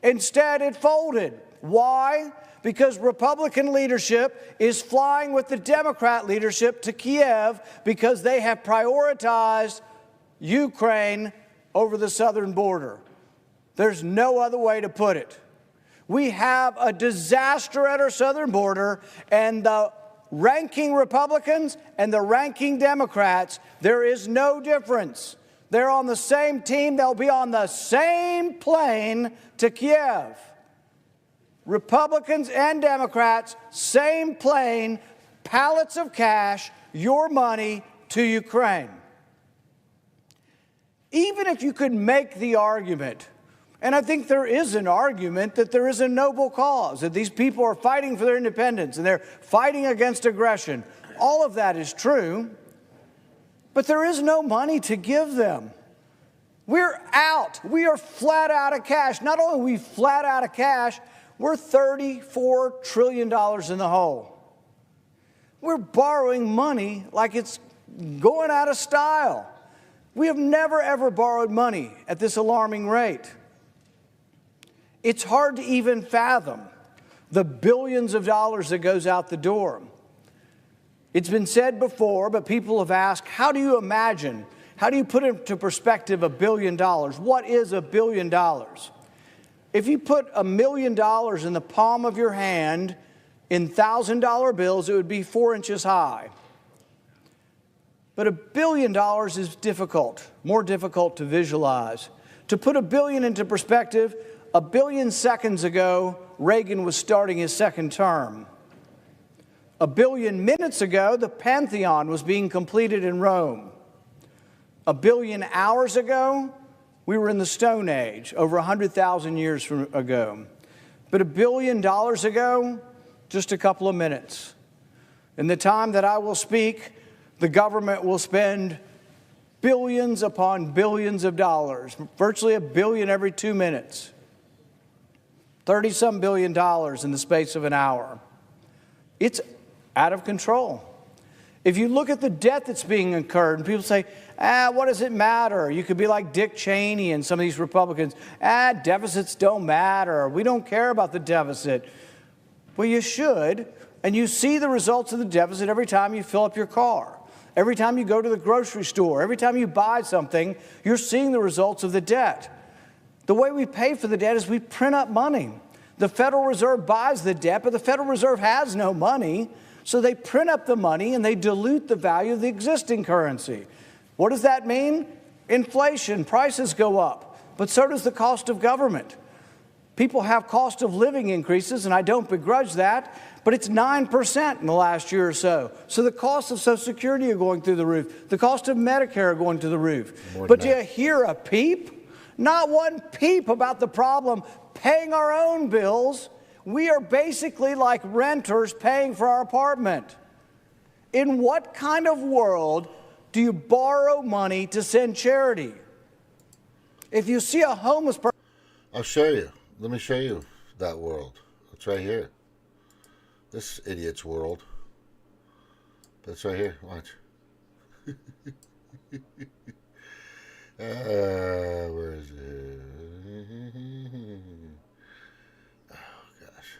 Instead, it folded. Why? Because Republican leadership is flying with the Democrat leadership to Kiev because they have prioritized Ukraine over the southern border. There's no other way to put it. We have a disaster at our southern border, and the ranking Republicans and the ranking Democrats, there is no difference. They're on the same team. They'll be on the same plane to Kiev. Republicans and Democrats, same plane, pallets of cash, your money to Ukraine. Even if you could make the argument, and I think there is an argument that there is a noble cause, that these people are fighting for their independence and they're fighting against aggression. All of that is true, but there is no money to give them. We're out. We are flat out of cash. Not only are we flat out of cash, we're $34 trillion in the hole. We're borrowing money like it's going out of style. We have never, ever borrowed money at this alarming rate. It's hard to even fathom the billions of dollars that goes out the door. It's been said before, but people have asked, how do you imagine, how do you put into perspective $1 billion? What is $1 billion? If you put $1 million in the palm of your hand in $1,000 bills, it would be 4 inches high. But $1 billion is difficult, more difficult to visualize. To put $1 billion into perspective, 1 billion seconds ago, Reagan was starting his second term. 1 billion minutes ago, the Pantheon was being completed in Rome. 1 billion hours ago, we were in the Stone Age, over 100,000 years ago. But $1 billion ago, just a couple of minutes. In the time that I will speak, the government will spend billions upon billions of dollars, virtually $1 billion every 2 minutes. 30-some billion dollars in the space of an hour. It's out of control. If you look at the debt that's being incurred, and people say, what does it matter? You could be like Dick Cheney and some of these Republicans. Deficits don't matter. We don't care about the deficit. Well, you should, and you see the results of the deficit every time you fill up your car. Every time you go to the grocery store, every time you buy something, you're seeing the results of the debt. The way we pay for the debt is we print up money. The Federal Reserve buys the debt, but the Federal Reserve has no money, so they print up the money and they dilute the value of the existing currency. What does that mean? Inflation, prices go up, but so does the cost of government. People have cost of living increases, and I don't begrudge that, but it's 9% in the last year or so. So the cost of Social Security are going through the roof. The cost of Medicare are going to the roof. But do you hear a peep? Not one peep about the problem paying our own bills. We are basically like renters paying for our apartment. In what kind of world do you borrow money to send charity? If you see a homeless person... I'll show you. Let me show you that world. It's right here. This idiot's world. That's right here. Watch. Where is it? Oh, gosh.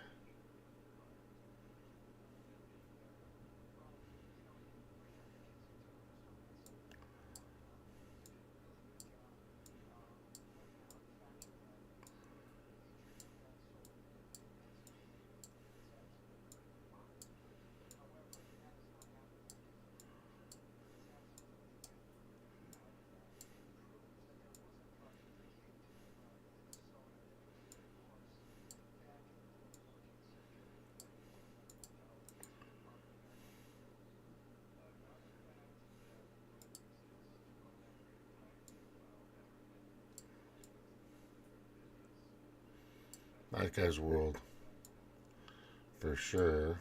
That guy's world, for sure.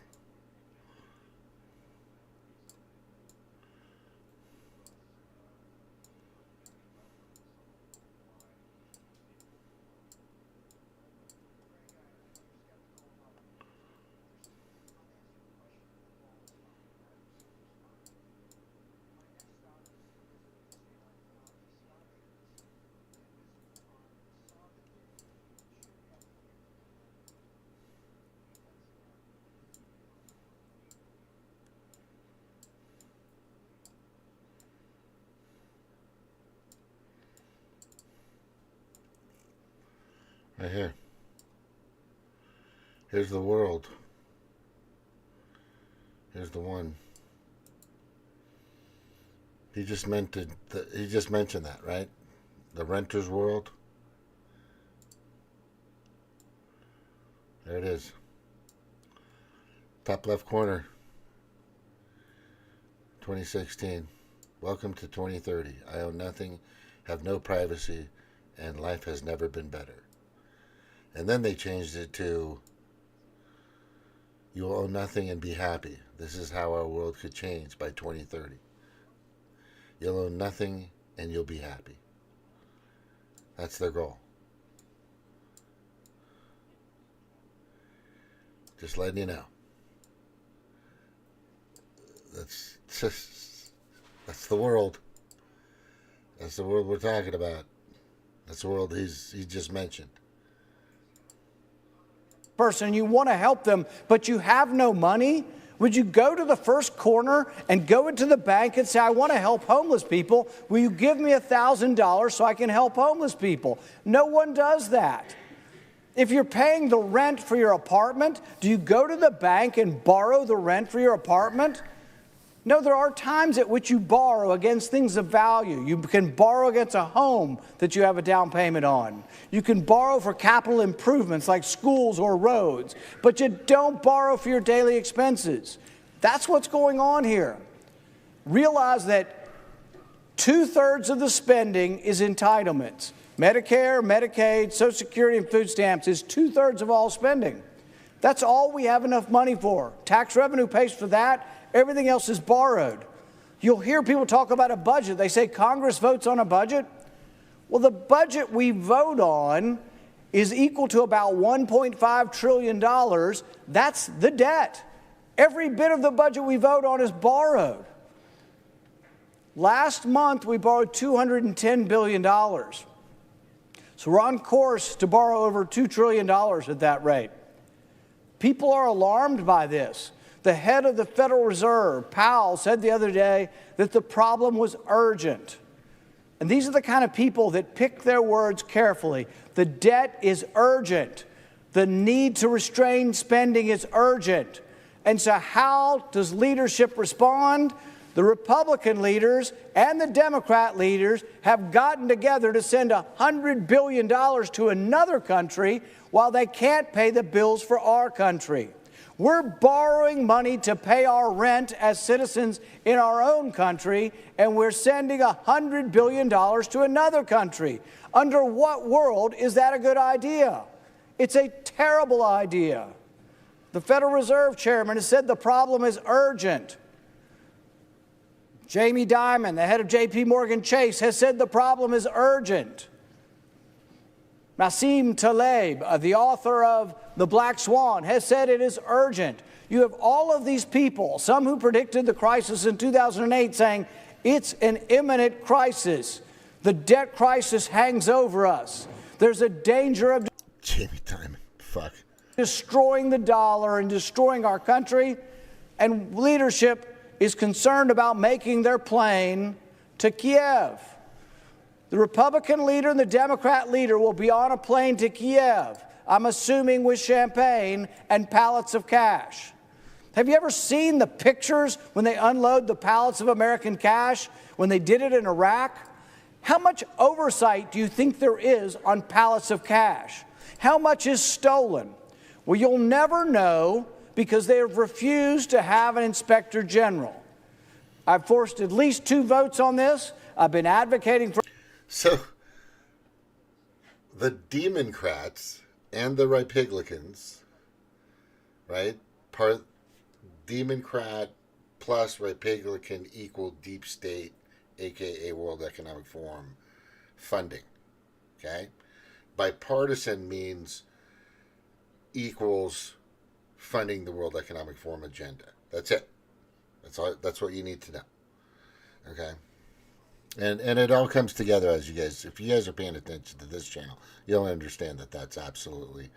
Right here. Here's the world. Here's the one. He just mentioned that, right? The renter's world. There it is. Top left corner. 2016. Welcome to 2030. I own nothing, have no privacy, and life has never been better. And then they changed it to, you'll own nothing and be happy. This is how our world could change by 2030. You'll own nothing and you'll be happy. That's their goal. Just letting you know. That's the world. That's the world we're talking about. That's the world he just mentioned. Person, you want to help them, but you have no money? Would you go to the first corner and go into the bank and say, I want to help homeless people. Will you give me $1,000 so I can help homeless people? No one does that. If you're paying the rent for your apartment, do you go to the bank and borrow the rent for your apartment? No, there are times at which you borrow against things of value. You can borrow against a home that you have a down payment on. You can borrow for capital improvements like schools or roads, but you don't borrow for your daily expenses. That's what's going on here. Realize that 2/3 of the spending is entitlements. Medicare, Medicaid, Social Security, and food stamps is 2/3 of all spending. That's all we have enough money for. Tax revenue pays for that. Everything else is borrowed. You'll hear people talk about a budget. They say Congress votes on a budget. Well, the budget we vote on is equal to about $1.5 trillion. That's the debt. Every bit of the budget we vote on is borrowed. Last month, we borrowed $210 billion. So we're on course to borrow over $2 trillion at that rate. People are alarmed by this. The head of the Federal Reserve, Powell, said the other day that the problem was urgent. And these are the kind of people that pick their words carefully. The debt is urgent. The need to restrain spending is urgent. And so how does leadership respond? The Republican leaders and the Democrat leaders have gotten together to send $100 billion to another country while they can't pay the bills for our country. We're borrowing money to pay our rent as citizens in our own country, and we're sending $100 billion to another country. Under what world is that a good idea? It's a terrible idea. The Federal Reserve Chairman has said the problem is urgent. Jamie Dimon, the head of J.P. Morgan Chase, has said the problem is urgent. Nassim Taleb, the author of The Black Swan, has said it is urgent. You have all of these people, some who predicted the crisis in 2008, saying it's an imminent crisis. The debt crisis hangs over us. There's a danger of destroying the dollar and destroying our country, and leadership is concerned about making their plane to Kiev. The Republican leader and the Democrat leader will be on a plane to Kiev, I'm assuming with champagne and pallets of cash. Have you ever seen the pictures when they unload the pallets of American cash, when they did it in Iraq? How much oversight do you think there is on pallets of cash? How much is stolen? Well, you'll never know because they have refused to have an inspector general. I've forced at least 2 votes on this. I've been advocating for... So, the Demoncrats and the Rhipigicans, right? Democrat plus Rhipigicans equal deep state, a.k.a. World Economic Forum funding, okay? Bipartisan means equals funding the World Economic Forum agenda. That's it. That's what you need to know, okay? And it all comes together as you guys, if you guys are paying attention to this channel, you'll understand that that's absolutely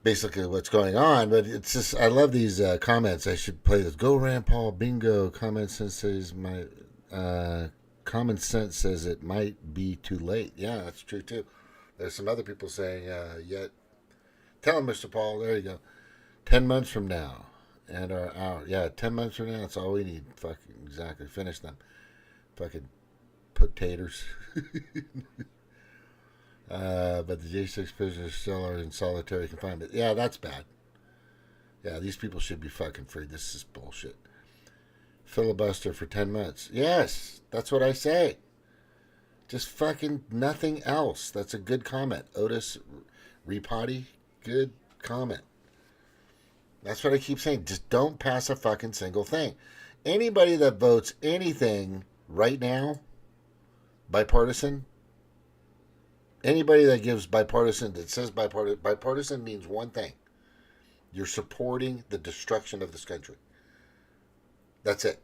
basically what's going on. But it's just, I love these comments. I should play this. Go Rand Paul, bingo. Common sense says it might be too late. Yeah, that's true too. There's some other people saying, yet, tell him, Mr. Paul, there you go. 10 months from now. And our hour. Yeah, 10 months from now, that's all we need. Fucking, exactly. Finish them. Fucking potatoes. But the J6 prisoners still are in solitary confinement. Yeah, that's bad. Yeah, these people should be fucking free. This is bullshit. Filibuster for 10 months. Yes, that's what I say. Just fucking nothing else. That's a good comment. Otis Repotty, good comment. That's what I keep saying. Just don't pass a fucking single thing. Anybody that votes anything right now, bipartisan, anybody that gives bipartisan, that says bipartisan means one thing. You're supporting the destruction of this country. That's it.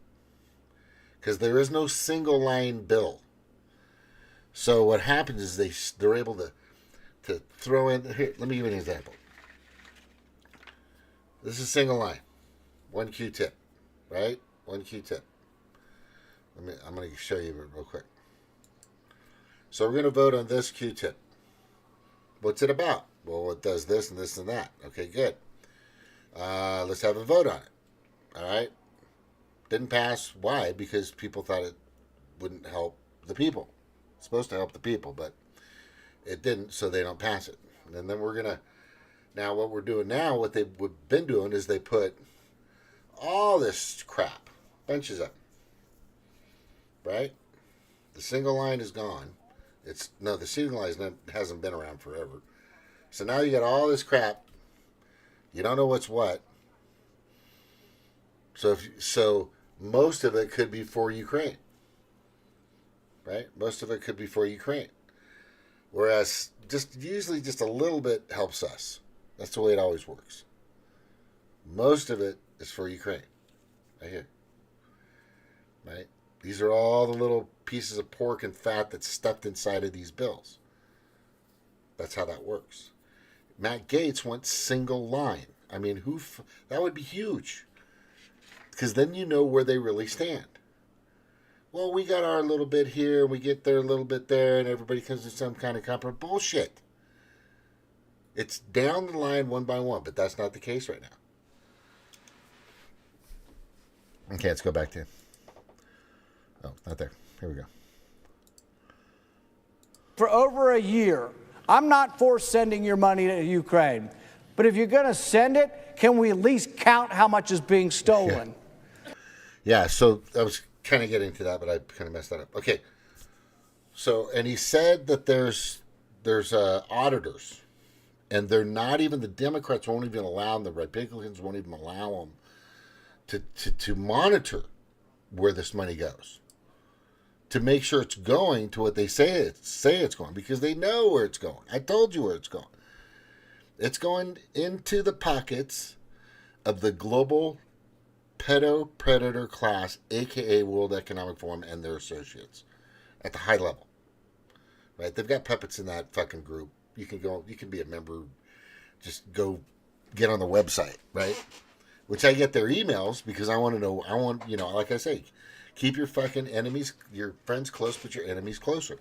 Because there is no single line bill. So what happens is they're able to throw in, here, let me give you an example. This is single line. One Q-tip, right? One Q-tip. I'm going to show you real quick. So we're going to vote on this Q-tip. What's it about? Well, it does this and this and that. Okay, good. Let's have a vote on it. All right? Didn't pass. Why? Because people thought it wouldn't help the people. It's supposed to help the people, but it didn't, so they don't pass it. And then we're going to, now what we're doing now, what they've been doing is they put all this crap, bunches of them, right? The single line is gone. The single line hasn't been around forever. So now you got all this crap. You don't know what's what. So most of it could be for Ukraine, right? Most of it could be for Ukraine. Whereas usually just a little bit helps us. That's the way it always works. Most of it is for Ukraine. Right here. Right? These are all the little pieces of pork and fat that's stuffed inside of these bills. That's how that works. Matt Gaetz went single line. I mean, that would be huge. Because then you know where they really stand. Well, we got our little bit here, we get their little bit there, and everybody comes to some kind of compromise. Bullshit. It's down the line one by one, but that's not the case right now. Okay, let's go back to... Oh, not there. Here we go. For over a year, I'm not for sending your money to Ukraine. But if you're going to send it, can we at least count how much is being stolen? Yeah, so I was kind of getting to that, but I kind of messed that up. Okay. So, and he said that there's auditors, and they're not even, the Democrats won't even allow them, the Rhipigicans won't even allow them to monitor where this money goes, to make sure it's going to what they say it's going, because they know where it's going. I told you where it's going. It's going into the pockets of the global pedo-predator class, a.k.a. World Economic Forum and their associates, at the high level. Right? They've got puppets in that fucking group. You can be a member, just go get on the website, right? Which I get their emails because I want to know, like I say, keep your fucking enemies, your friends close, but your enemies closer.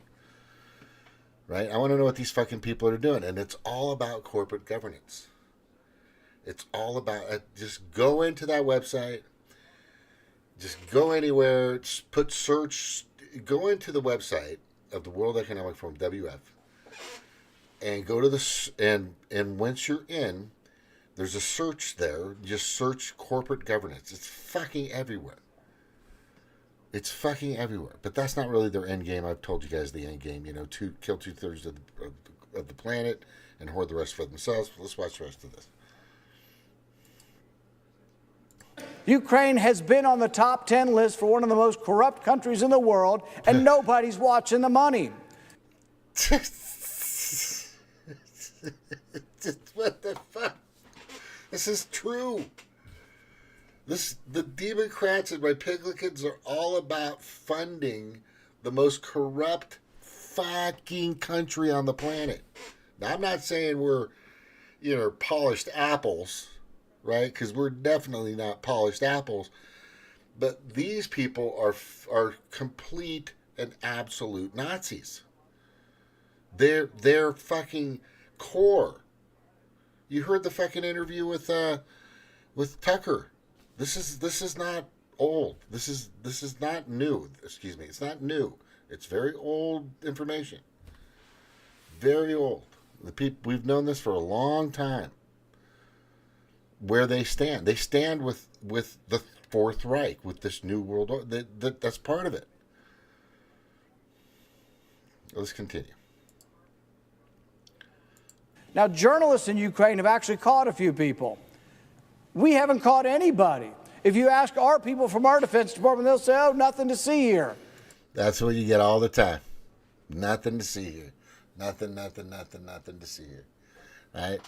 Right? I want to know what these fucking people are doing. And it's all about corporate governance. It's all about, just go into that website. Just go anywhere. Just put search. Go into the website of the World Economic Forum, WEF. And go to this. And once you're in, there's a search there. Just search corporate governance. It's fucking everywhere. It's fucking everywhere. But that's not really their end game. I've told you guys the end game. Kill 2/3 of the planet and hoard the rest for themselves. Let's watch the rest of this. Ukraine has been on the top 10 list for one of the most corrupt countries in the world, and nobody's watching the money. What the fuck? This is true. The Demoncrats and Rhipigicans are all about funding the most corrupt fucking country on the planet. Now, I'm not saying we're, polished apples, right? Because we're definitely not polished apples. But these people are complete and absolute Nazis. They're fucking core. You heard the fucking interview with Tucker. This is not old. This is not new. Excuse me. It's not new. It's very old information. Very old. We've known this for a long time. Where they stand. They stand with the Fourth Reich, with this new world order. That's part of it. Let's continue. Now, journalists in Ukraine have actually caught a few people. We haven't caught anybody. If you ask our people from our Defense Department, they'll say, oh, nothing to see here. That's what you get all the time. Nothing to see here. Nothing to see here. Right?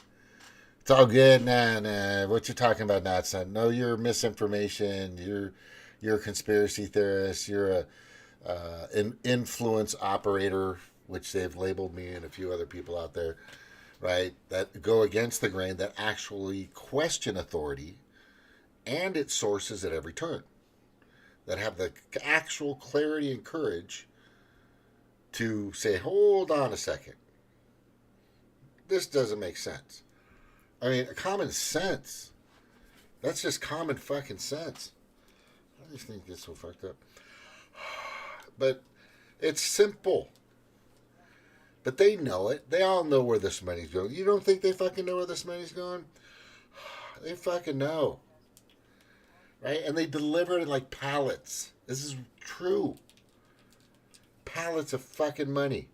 It's all good. Nah. What you're talking about, not son. No, you're misinformation. You're a conspiracy theorist. You're an influence operator, which they've labeled me and a few other people out there, right, that go against the grain, that actually question authority and its sources at every turn, that have the actual clarity and courage to say, hold on a second. This doesn't make sense. I mean, common sense. That's just common fucking sense. I just think it's so fucked up. But it's simple. But they know it. They all know where this money's going. You don't think they fucking know where this money's going? They fucking know. Right? And they deliver it like pallets. This is true. Pallets of fucking money.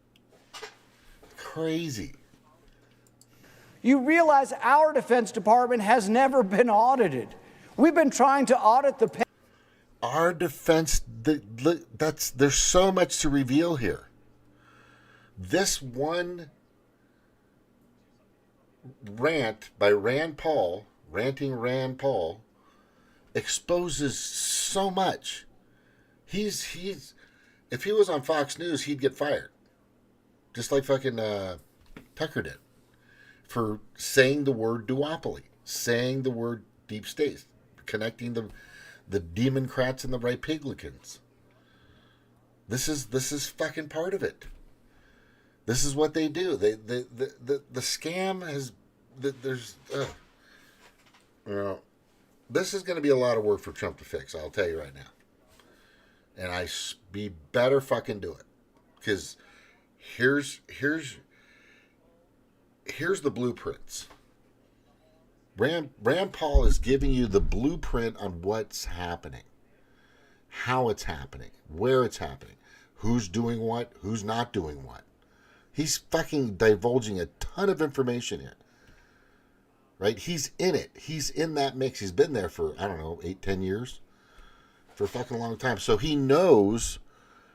Crazy. You realize our Defense Department has never been audited. We've been trying to audit the... Our defense, there's so much to reveal here. This one rant by Rand Paul, ranting Rand Paul, exposes so much. He's if he was on Fox News, he'd get fired. Just like fucking Tucker did. For saying the word duopoly, saying the word deep state, connecting the Demoncrats and the Rhipigicans. This is fucking part of it. This is what they do. The scam has there's this is going to be a lot of work for Trump to fix. I'll tell you right now. And we better fucking do it, because here's the blueprints. Rand Paul is giving you the blueprint on what's happening, how it's happening, where it's happening, who's doing what, who's not doing what. He's fucking divulging a ton of information here. Right? He's in it. He's in that mix. He's been there for, 8-10 years. For a fucking long time. So he knows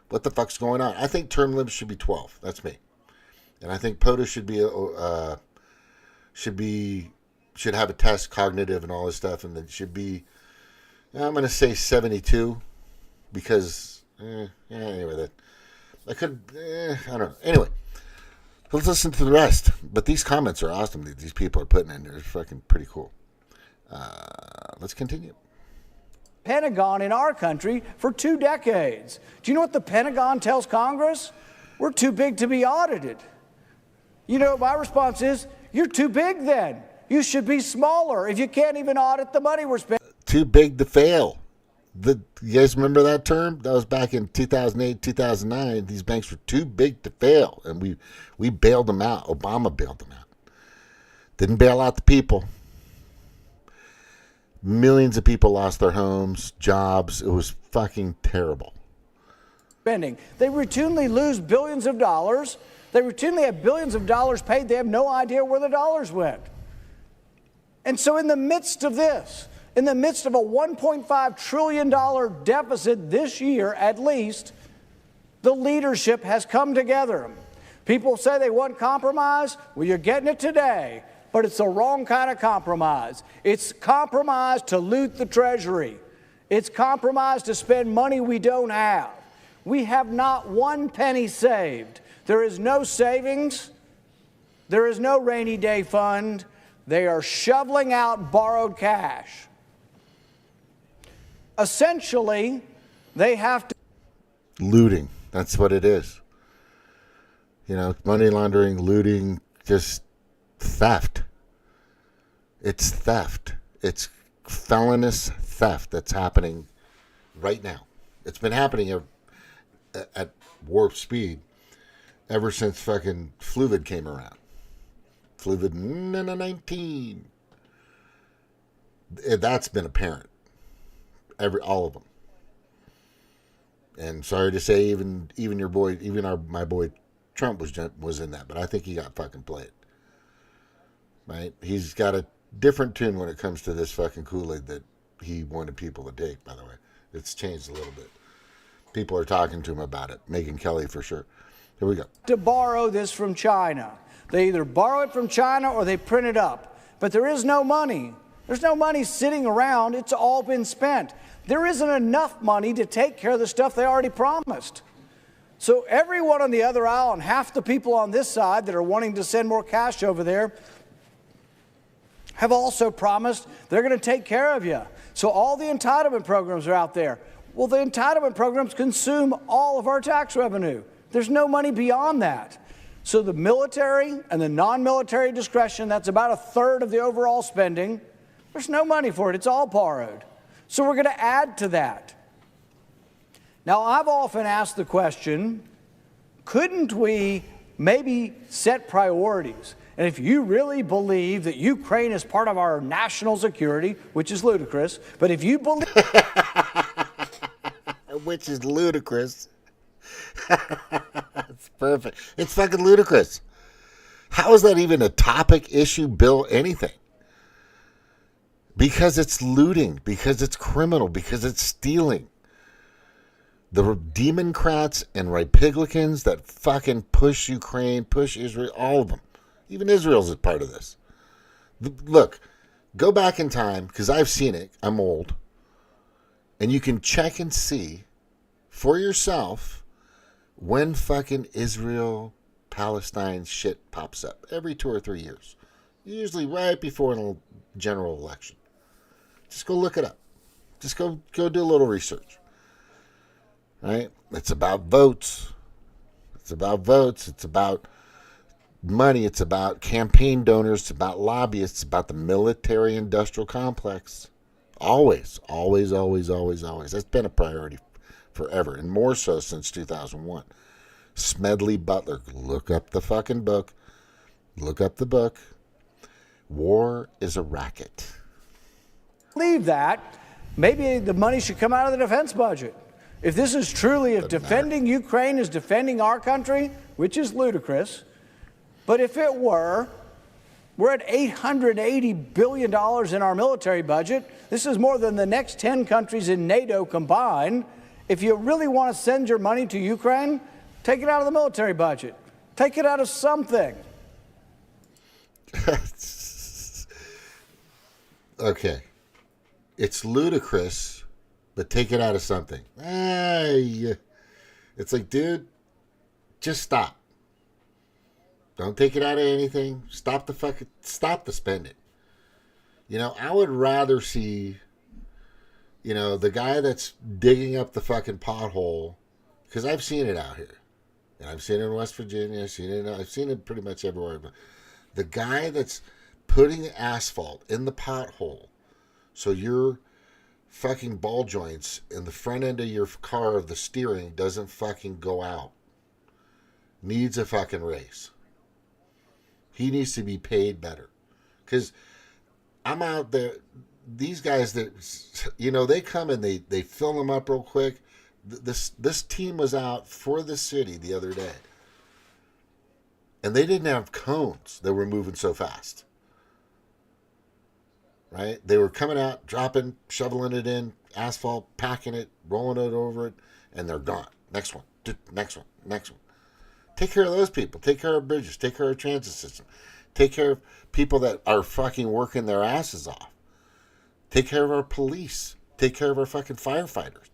what the fuck's going on. I think term limits should be 12. That's me. And I think POTUS should have a test, cognitive and all this stuff, and it should be, I'm going to say 72, because, anyway, I don't know. Anyway, let's listen to the rest. But these comments are awesome that these people are putting in there. It's fucking pretty cool. Let's continue. Pentagon in our country for 2 decades. Do you know what the Pentagon tells Congress? We're too big to be audited. You know, my response is, you're too big then. You should be smaller if you can't even audit the money we're spending. Too big to fail. You guys remember that term? That was back in 2008, 2009. These banks were too big to fail, and we bailed them out. Obama bailed them out. Didn't bail out the people. Millions of people lost their homes, jobs. It was fucking terrible. They routinely lose billions of dollars. They routinely have billions of dollars paid. They have no idea where the dollars went. And so in the midst of this, in the midst of a $1.5 trillion deficit this year at least, the leadership has come together. People say they want compromise. Well, you're getting it today, but it's the wrong kind of compromise. It's compromise to loot the Treasury. It's compromise to spend money we don't have. We have not one penny saved. There is no savings. There is no rainy day fund. They are shoveling out borrowed cash. Essentially, they have to... Looting. That's what it is. You know, money laundering, looting, just theft. It's theft. It's felonious theft that's happening right now. It's been happening at warp speed ever since fucking Fluvid came around. Fluvid 19. That's been apparent. All of them. And sorry to say, even your boy, my boy Trump was in that, but I think he got fucking played. Right? He's got a different tune when it comes to this fucking Kool-Aid that he wanted people to take, by the way. It's changed a little bit. People are talking to him about it. Megyn Kelly for sure. Here we go. To borrow this from China. They either borrow it from China or they print it up. But there is no money. There's no money sitting around. It's all been spent. There isn't enough money to take care of the stuff they already promised. So everyone on the other aisle and half the people on this side that are wanting to send more cash over there have also promised they're going to take care of you. So all the entitlement programs are out there. Well, the entitlement programs consume all of our tax revenue. There's no money beyond that. So the military and the non-military discretion, that's about a third of the overall spending. There's no money for it. It's all borrowed. So we're going to add to that. Now, I've often asked the question, couldn't we maybe set priorities? And if you really believe that Ukraine is part of our national security, which is ludicrous, but if you believe... Which is ludicrous. It's perfect. It's fucking ludicrous. How is that even a topic, issue, bill, anything? Because it's looting, because it's criminal, because it's stealing. The Demoncrats and Rhipigicans that fucking push Ukraine, push Israel, all of them. Even Israel's a part of this. Look, go back in time, because I've seen it. I'm old. And you can check and see for yourself when fucking Israel-Palestine shit pops up. Every 2 or 3 years. Usually right before a general election. Just go look it up. Just go do a little research. Right? It's about votes. It's about votes. It's about money. It's about campaign donors. It's about lobbyists. It's about the military-industrial complex. Always, always, always, always, always. That's been a priority forever, and more so since 2001. Smedley Butler. Look up the fucking book. Look up the book. War is a racket. Believe that, maybe the money should come out of the defense budget. If this is truly, if defending Ukraine is defending our country, which is ludicrous, but if it were, we're at $880 billion in our military budget. This is more than the next 10 countries in NATO combined. If you really want to send your money to Ukraine, take it out of the military budget. Take it out of something. Okay. It's ludicrous, but take it out of something. It's like, dude, just stop. Don't take it out of anything. Stop the spending. You know, I would rather see, you know, the guy that's digging up the fucking pothole, because I've seen it out here. And I've seen it in West Virginia. I've seen it pretty much everywhere. But the guy that's putting asphalt in the pothole so your fucking ball joints in the front end of your car of the steering doesn't fucking go out needs a fucking raise. He needs to be paid better. Because I'm out there, these guys that, you know, they come and they fill them up real quick. This team was out for the city the other day. And they didn't have cones that were moving so fast. Right? They were coming out, dropping, shoveling it in, asphalt, packing it, rolling it over it, and they're gone. Next one, next one, next one. Take care of those people. Take care of bridges. Take care of transit system. Take care of people that are fucking working their asses off. Take care of our police. Take care of our fucking firefighters.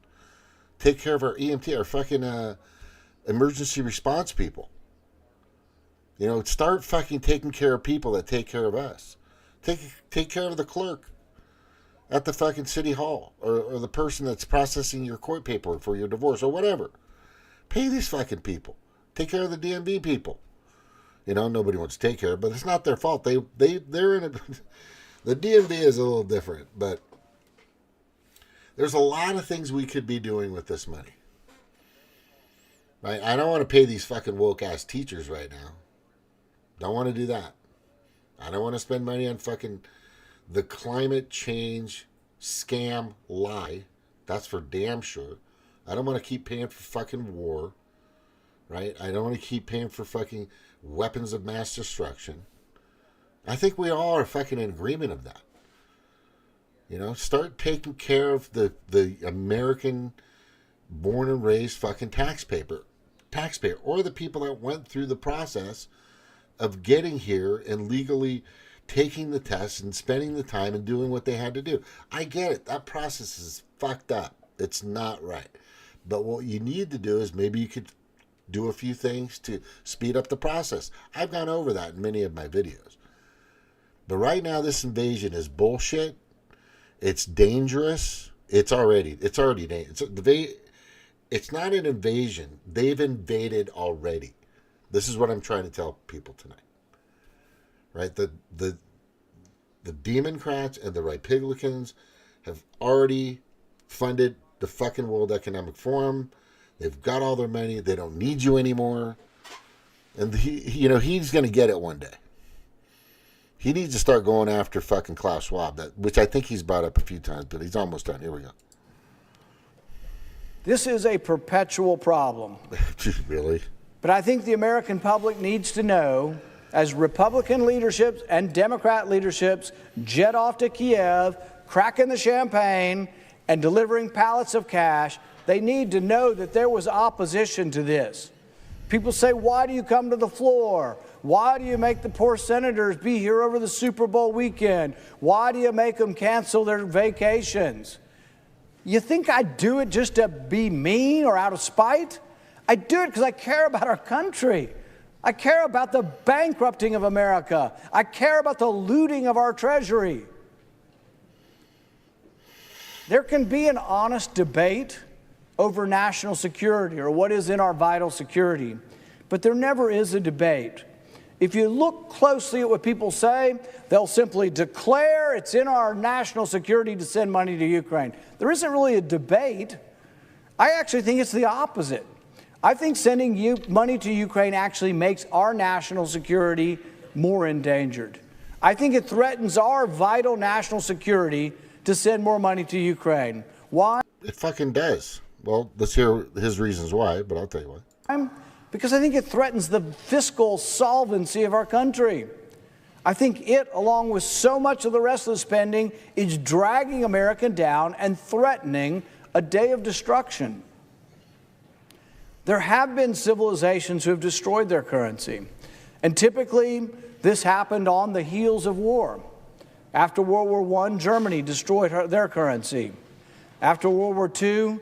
Take care of our EMT, our fucking emergency response people. You know, start fucking taking care of people that take care of us. Take care of the clerk at the fucking city hall or the person that's processing your court paperwork for your divorce or whatever. Pay these fucking people. Take care of the DMV people. You know, nobody wants to take care of it, but it's not their fault. They're in a... The DMV is a little different, but there's a lot of things we could be doing with this money. Right? I don't want to pay these fucking woke-ass teachers right now. Don't want to do that. I don't want to spend money on fucking the climate change scam lie. That's for damn sure. I don't want to keep paying for fucking war. Right? I don't want to keep paying for fucking weapons of mass destruction. I think we all are fucking in agreement of that. You know, start taking care of the American born and raised fucking taxpayer, or the people that went through the process of getting here and legally taking the tests and spending the time and doing what they had to do. I get it. That process is fucked up. It's not right. But what you need to do is maybe you could do a few things to speed up the process. I've gone over that in many of my videos. But right now, this invasion is bullshit. It's dangerous. It's already dangerous. It's not an invasion. They've invaded already. This is what I'm trying to tell people tonight. Right? The Demoncrats and the Rhipigicans have already funded the fucking World Economic Forum. They've got all their money. They don't need you anymore. And he's going to get it one day. He needs to start going after fucking Klaus Schwab, which I think he's brought up a few times, but he's almost done. Here we go. This is a perpetual problem. Really? But I think the American public needs to know, as Republican leaderships and Democrat leaderships jet off to Kiev, cracking the champagne and delivering pallets of cash, they need to know that there was opposition to this. People say, why do you come to the floor? Why do you make the poor senators be here over the Super Bowl weekend? Why do you make them cancel their vacations? You think I do it just to be mean or out of spite? I do it because I care about our country. I care about the bankrupting of America. I care about the looting of our treasury. There can be an honest debate over national security or what is in our vital security, but there never is a debate. If you look closely at what people say, they'll simply declare it's in our national security to send money to Ukraine. There isn't really a debate. I actually think it's the opposite. I think sending money to Ukraine actually makes our national security more endangered. I think it threatens our vital national security to send more money to Ukraine. Why? It fucking does. Well, let's hear his reasons why, but I'll tell you why. Because I think it threatens the fiscal solvency of our country. I think it, along with so much of the rest of the spending, is dragging America down and threatening a day of destruction. There have been civilizations who have destroyed their currency. And typically, this happened on the heels of war. After World War I, Germany destroyed their currency. After World War II,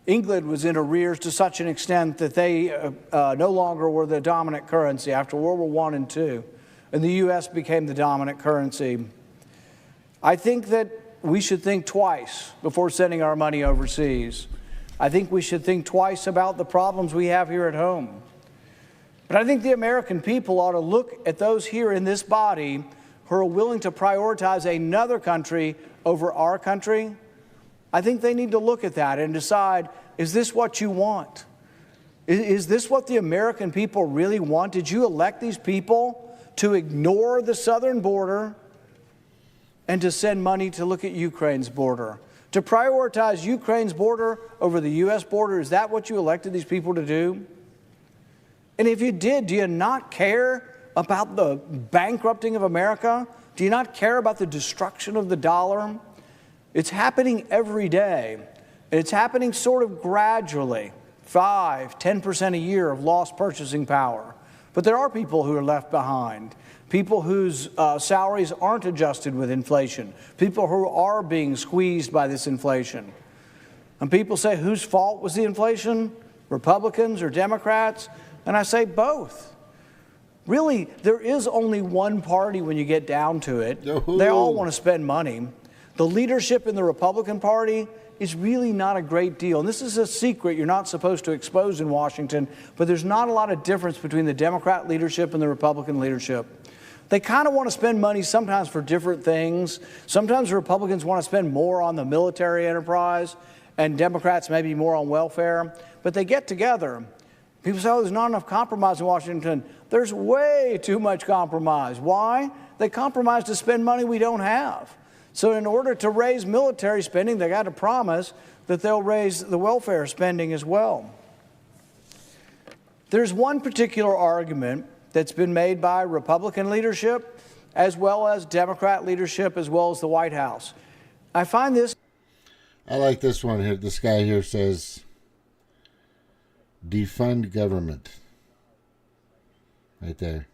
England was in arrears to such an extent that they no longer were the dominant currency after World War I and II, and the U.S. became the dominant currency. I think that we should think twice before sending our money overseas. I think we should think twice about the problems we have here at home. But I think the American people ought to look at those here in this body who are willing to prioritize another country over our country. I think they need to look at that and decide, is this what you want? Is this what the American people really want? Did you elect these people to ignore the southern border and to send money to look at Ukraine's border? To prioritize Ukraine's border over the U.S. border, is that what you elected these people to do? And if you did, do you not care about the bankrupting of America? Do you not care about the destruction of the dollar? It's happening every day. It's happening sort of gradually, 5–10% a year of lost purchasing power. But there are people who are left behind, people whose salaries aren't adjusted with inflation, people who are being squeezed by this inflation. And people say, whose fault was the inflation? Republicans or Democrats? And I say both. Really, there is only one party when you get down to it. They all want to spend money. The leadership in the Republican Party is really not a great deal. And this is a secret you're not supposed to expose in Washington, but there's not a lot of difference between the Democrat leadership and the Republican leadership. They kind of want to spend money sometimes for different things. Sometimes Republicans want to spend more on the military enterprise, and Democrats maybe more on welfare. But they get together. People say, oh, there's not enough compromise in Washington. There's way too much compromise. Why? They compromise to spend money we don't have. So in order to raise military spending, they got to promise that they'll raise the welfare spending as well. There's one particular argument that's been made by Republican leadership as well as Democrat leadership as well as the White House. I find this. I like this one here. This guy here says, defund government. Right there.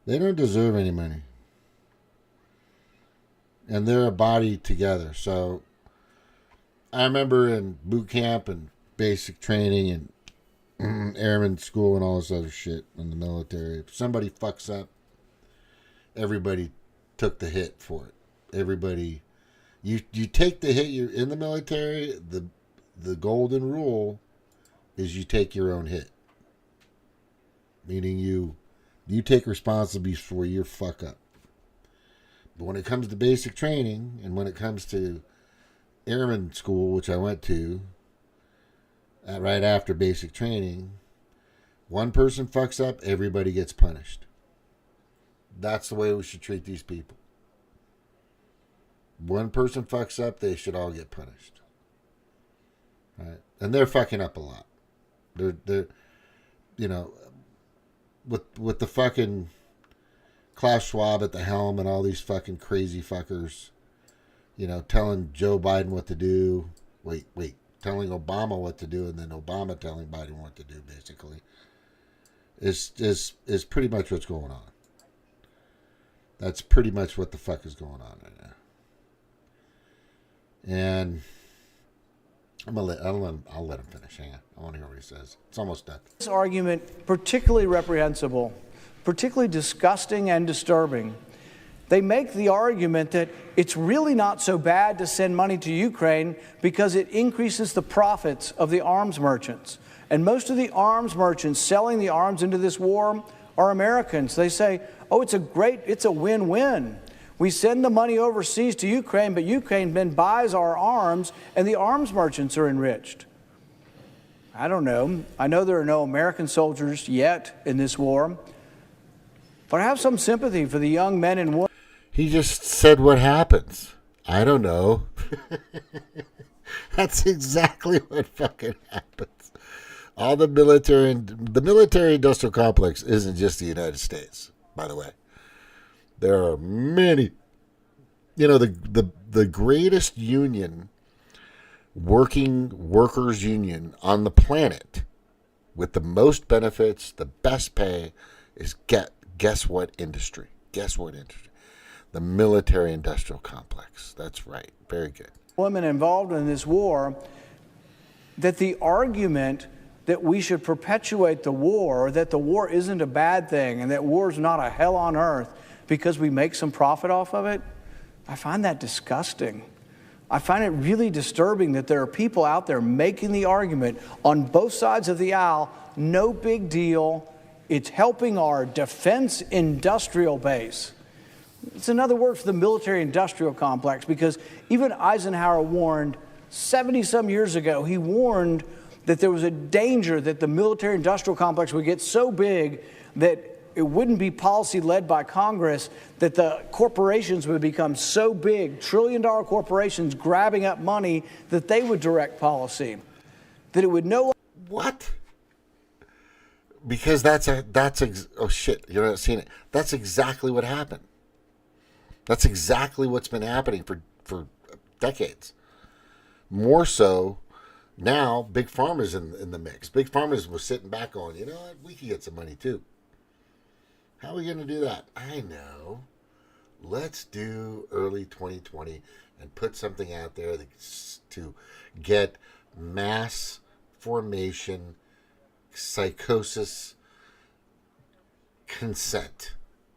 They don't deserve any money. And they're a body together. So I remember in boot camp and basic training and airman school and all this other shit in the military. If somebody fucks up, everybody took the hit for it. Everybody, you take the hit. You're in the military. The golden rule is you take your own hit, meaning you take responsibility for your fuck up. But when it comes to basic training and when it comes to airman school, which I went to right after basic training, one person fucks up, everybody gets punished. That's the way we should treat these people. One person fucks up, they should all get punished. Right? And they're fucking up a lot. They're you know, with the fucking Klaus Schwab at the helm and all these fucking crazy fuckers, you know, telling Joe Biden what to do. Telling Obama what to do, and then Obama telling Biden what to do, basically, is pretty much what's going on. That's pretty much what the fuck is going on right now. And I'll let him finish. Hang on. I want to hear what he says. It's almost done. This argument, particularly reprehensible, particularly disgusting and disturbing. They make the argument that it's really not so bad to send money to Ukraine because it increases the profits of the arms merchants. And most of the arms merchants selling the arms into this war are Americans. They say, oh, it's a win-win. We send the money overseas to Ukraine, but Ukraine then buys our arms, and the arms merchants are enriched. I don't know. I know there are no American soldiers yet in this war, but I have some sympathy for the young men and women. He just said what happens. I don't know. That's exactly what fucking happens. All the military industrial complex isn't just the United States, by the way. There are many. You know, the greatest union, working workers union on the planet with the most benefits, the best pay is guess what industry? Guess what industry? The military industrial complex. That's right. Very good. Women involved in this war, that the argument that we should perpetuate the war, that the war isn't a bad thing, and that war is not a hell on earth because we make some profit off of it, I find that disgusting. I find it really disturbing that there are people out there making the argument on both sides of the aisle, no big deal, it's helping our defense industrial base. It's another word for the military-industrial complex, because even Eisenhower warned 70-some years ago, he warned that there was a danger that the military-industrial complex would get so big that it wouldn't be policy led by Congress, that the corporations would become so big, trillion-dollar corporations grabbing up money, that they would direct policy, that it would no. What? Because oh shit, you're not seeing it. That's exactly what happened. That's exactly what's been happening for decades. More so now, Big Pharma's in the mix. Big Pharma was sitting back going, you know what, we could get some money too. How are we going to do that? I know. Let's do early 2020 and put something out there to get mass formation, psychosis, consent.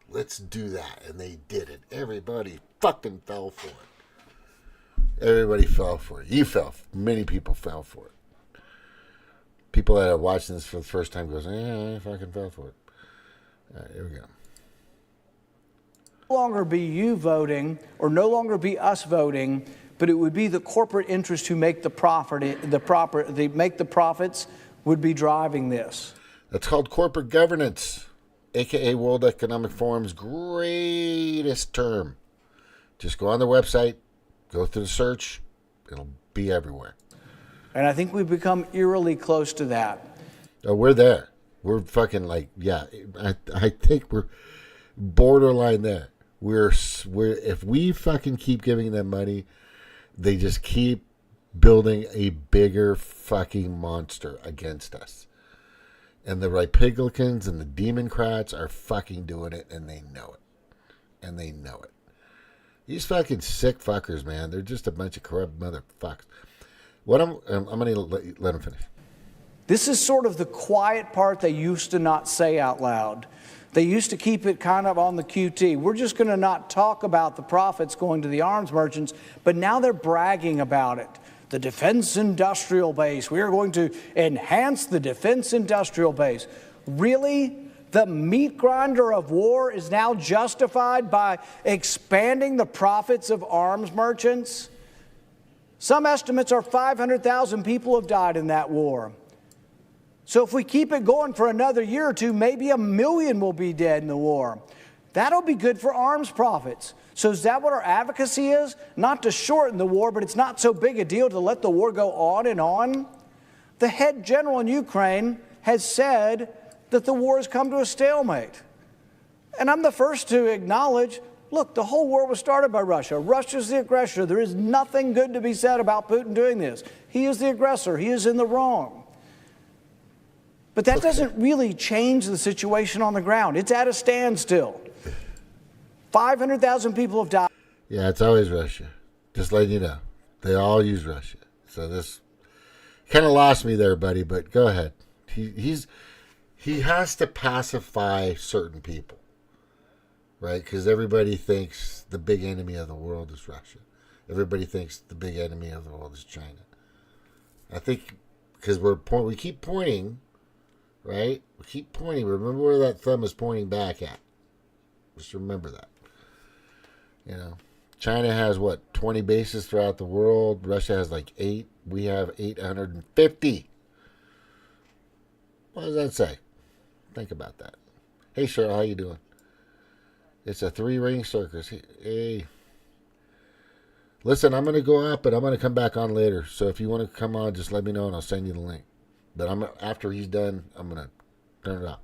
Let's do that. And they did it. Everybody fucking fell for it. Everybody fell for it. You fell. Many people fell for it. People that are watching this for the first time goes, I fucking fell for it. All right, here we go. No longer be you voting or no longer be us voting, but it would be the corporate interests who make the profits would be driving this. That's called corporate governance, aka World Economic Forum's greatest term. Just go on their website, go through the search, it'll be everywhere. And I think we've become eerily close to that. Oh, we're there. We're fucking like, yeah, I think we're borderline there. We're if we fucking keep giving them money, they just keep building a bigger fucking monster against us. And the Rhipigicans and the Demoncrats are fucking doing it, and they know it. And they know it. These fucking sick fuckers, man. They're just a bunch of corrupt motherfuckers. What I'm going to let them finish. This is sort of the quiet part they used to not say out loud. They used to keep it kind of on the QT. We're just going to not talk about the profits going to the arms merchants, but now they're bragging about it. The defense industrial base. We are going to enhance the defense industrial base. Really? The meat grinder of war is now justified by expanding the profits of arms merchants? Some estimates are 500,000 people have died in that war. So if we keep it going for another year or two, maybe 1 million will be dead in the war. That'll be good for arms profits. So is that what our advocacy is? Not to shorten the war, but it's not so big a deal to let the war go on and on? The head general in Ukraine has said that the war has come to a stalemate. And I'm the first to acknowledge, look, the whole war was started by Russia. Russia's the aggressor. There is nothing good to be said about Putin doing this. He is the aggressor. He is in the wrong. But that doesn't really change the situation on the ground. It's at a standstill. 500,000 people have died. Yeah, it's always Russia. Just letting you know. They all use Russia. So this kind of lost me there, buddy, but go ahead. He has to pacify certain people, right? Because everybody thinks the big enemy of the world is Russia. Everybody thinks the big enemy of the world is China. I think because we keep pointing, right? We keep pointing. Remember where that thumb is pointing back at. Just remember that. You know, China has, 20 bases throughout the world. Russia has like 8. We have 850. What does that say? Think about that. Hey, Cheryl, how you doing? It's a 3-ring circus. Hey. Listen, I'm going to go up, but I'm going to come back on later. So if you want to come on, just let me know, and I'll send you the link. But after he's done, I'm going to turn it off.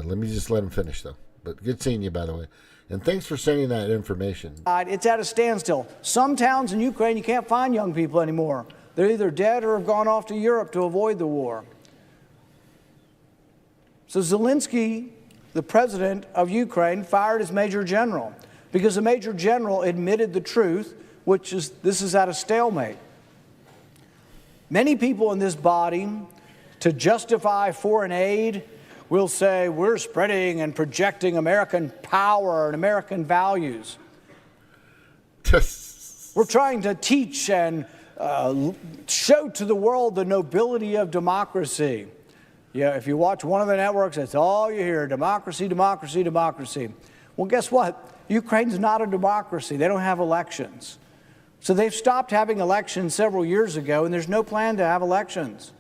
Let me just let him finish, though. But good seeing you, by the way. And thanks for sending that information. It's at a standstill. Some towns in Ukraine, you can't find young people anymore. They're either dead or have gone off to Europe to avoid the war. So Zelensky, the president of Ukraine, fired his major general because the major general admitted the truth, which is this is at a stalemate. Many people in this body, to justify foreign aid, will say we're spreading and projecting American power and American values. We're trying to teach and show to the world the nobility of democracy. Yeah, if you watch one of the networks, that's all you hear, democracy, democracy, democracy. Well, guess what? Ukraine's not a democracy. They don't have elections. So they've stopped having elections several years ago, and there's no plan to have elections.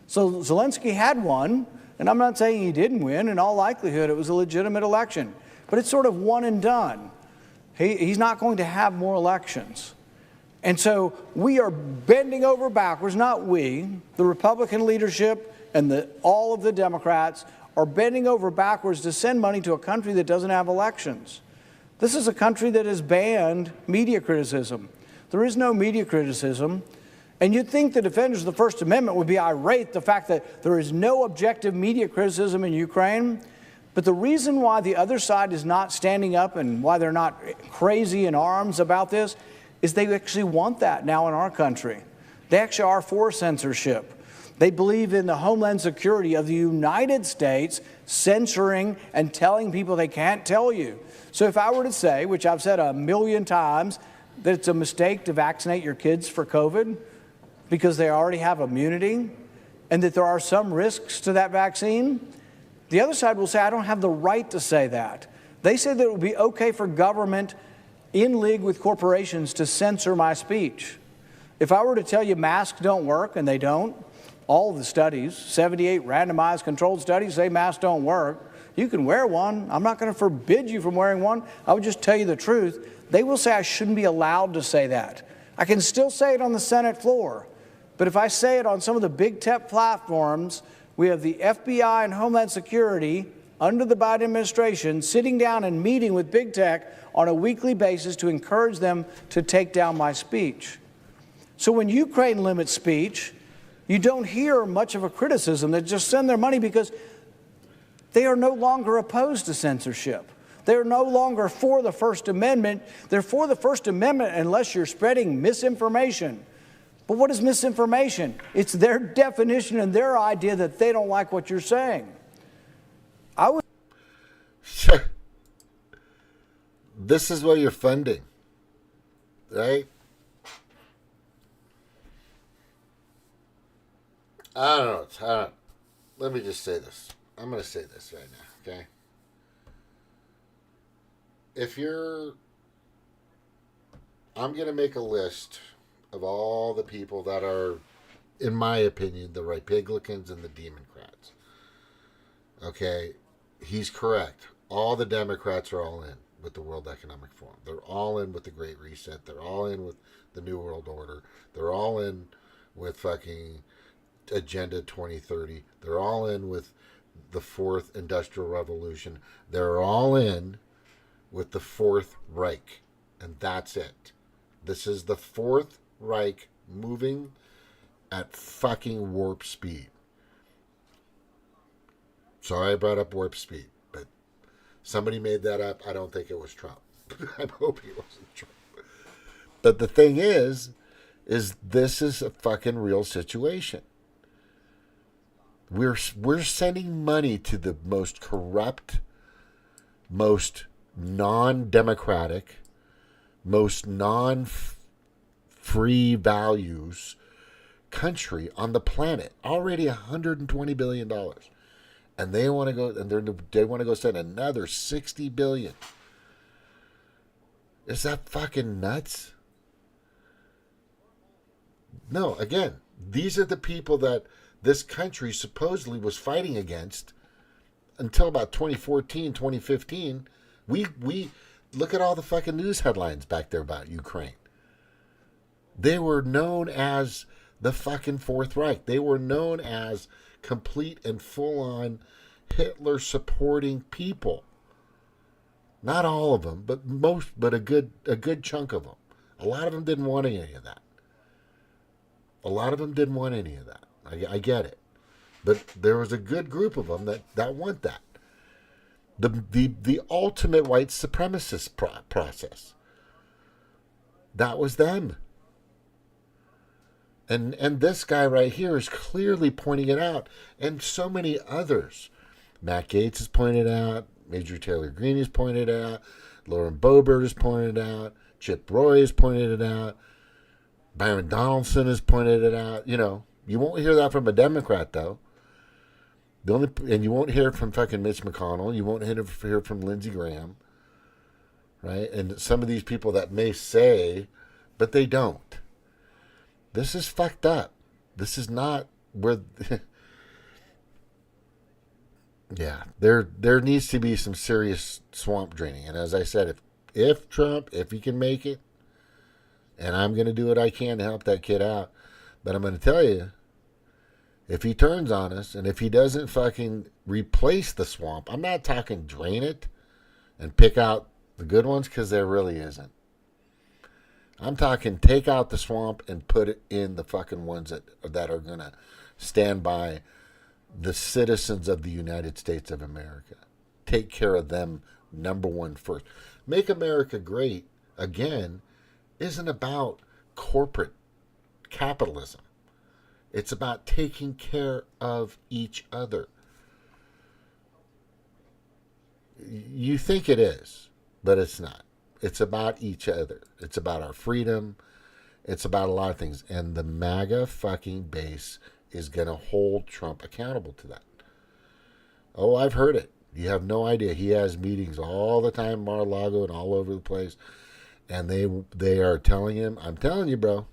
So Zelensky had one, and I'm not saying he didn't win. In all likelihood, it was a legitimate election. But it's sort of one and done. He's not going to have more elections. And so we are bending over backwards, not we, the Republican leadership and all of the Democrats are bending over backwards to send money to a country that doesn't have elections. This is a country that has banned media criticism. There is no media criticism. And you'd think the defenders of the First Amendment would be irate the fact that there is no objective media criticism in Ukraine. But the reason why the other side is not standing up and why they're not crazy in arms about this is they actually want that now in our country. They actually are for censorship. They believe in the homeland security of the United States censoring and telling people they can't tell you. So if I were to say, which I've said 1 million times, that it's a mistake to vaccinate your kids for COVID because they already have immunity, and that there are some risks to that vaccine. The other side will say, I don't have the right to say that. They say that it would be okay for government in league with corporations to censor my speech. If I were to tell you masks don't work, and they don't, all of the studies, 78 randomized controlled studies say masks don't work. You can wear one. I'm not going to forbid you from wearing one. I would just tell you the truth. They will say I shouldn't be allowed to say that. I can still say it on the Senate floor. But if I say it on some of the big tech platforms, we have the FBI and Homeland Security under the Biden administration sitting down and meeting with big tech on a weekly basis to encourage them to take down my speech. So when Ukraine limits speech, you don't hear much of a criticism. They just send their money because they are no longer opposed to censorship. They're no longer for the First Amendment. They're for the First Amendment unless you're spreading misinformation. But what is misinformation? It's their definition and their idea that they don't like what you're saying. This is what you're funding, right? I don't know. Let me just say this. I'm going to say this right now, okay? I'm going to make a list of all the people that are, in my opinion, the Rhipigicans and the Demoncrats. Okay? He's correct. All the Democrats are all in with the World Economic Forum. They're all in with the Great Reset. They're all in with the New World Order. They're all in with fucking Agenda 2030. They're all in with the Fourth Industrial Revolution. They're all in with the Fourth Reich. And that's it. This is the Fourth Reich moving at fucking warp speed. Sorry I brought up warp speed, but somebody made that up. I don't think it was Trump. I'm hoping it wasn't Trump. But the thing is this is a fucking real situation. We're sending money to the most corrupt, most non-democratic, most non-free values country on the planet. Already $120 billion. And they want to go, and they want to go send another $60 billion. Is that fucking nuts? No, again, these are the people that this country supposedly was fighting against until about 2014, 2015. We look at all the fucking news headlines back there about Ukraine. They were known as the fucking Fourth Reich. They were known as complete and full-on Hitler-supporting people. Not all of them, but a good chunk of them. A lot of them didn't want any of that. I get it. But there was a good group of them that want that. The ultimate white supremacist process. That was them. And this guy right here is clearly pointing it out. And so many others. Matt Gaetz has pointed out. Major Taylor Greene has pointed out. Lauren Boebert has pointed out. Chip Roy has pointed it out. Byron Donaldson has pointed it out. You know, you won't hear that from a Democrat, though. And you won't hear it from fucking Mitch McConnell. You won't hear it from Lindsey Graham. Right? And some of these people that may say, but they don't. This is fucked up. This is not where... Yeah, there needs to be some serious swamp draining. And as I said, if Trump, if he can make it, and I'm going to do what I can to help that kid out, but I'm going to tell you, if he turns on us, and if he doesn't fucking replace the swamp, I'm not talking drain it and pick out the good ones, because there really isn't. I'm talking take out the swamp and put it in the fucking ones that are going to stand by the citizens of the United States of America. Take care of them, number one, first. Make America great, again, isn't about corporate capitalism. It's about taking care of each other. You think it is, but it's not. It's about each other. It's about our freedom. It's about a lot of things. And the MAGA fucking base is going to hold Trump accountable to that. Oh, I've heard it. You have no idea. He has meetings all the time, Mar-a-Lago and all over the place. And they are telling him, I'm telling you, bro,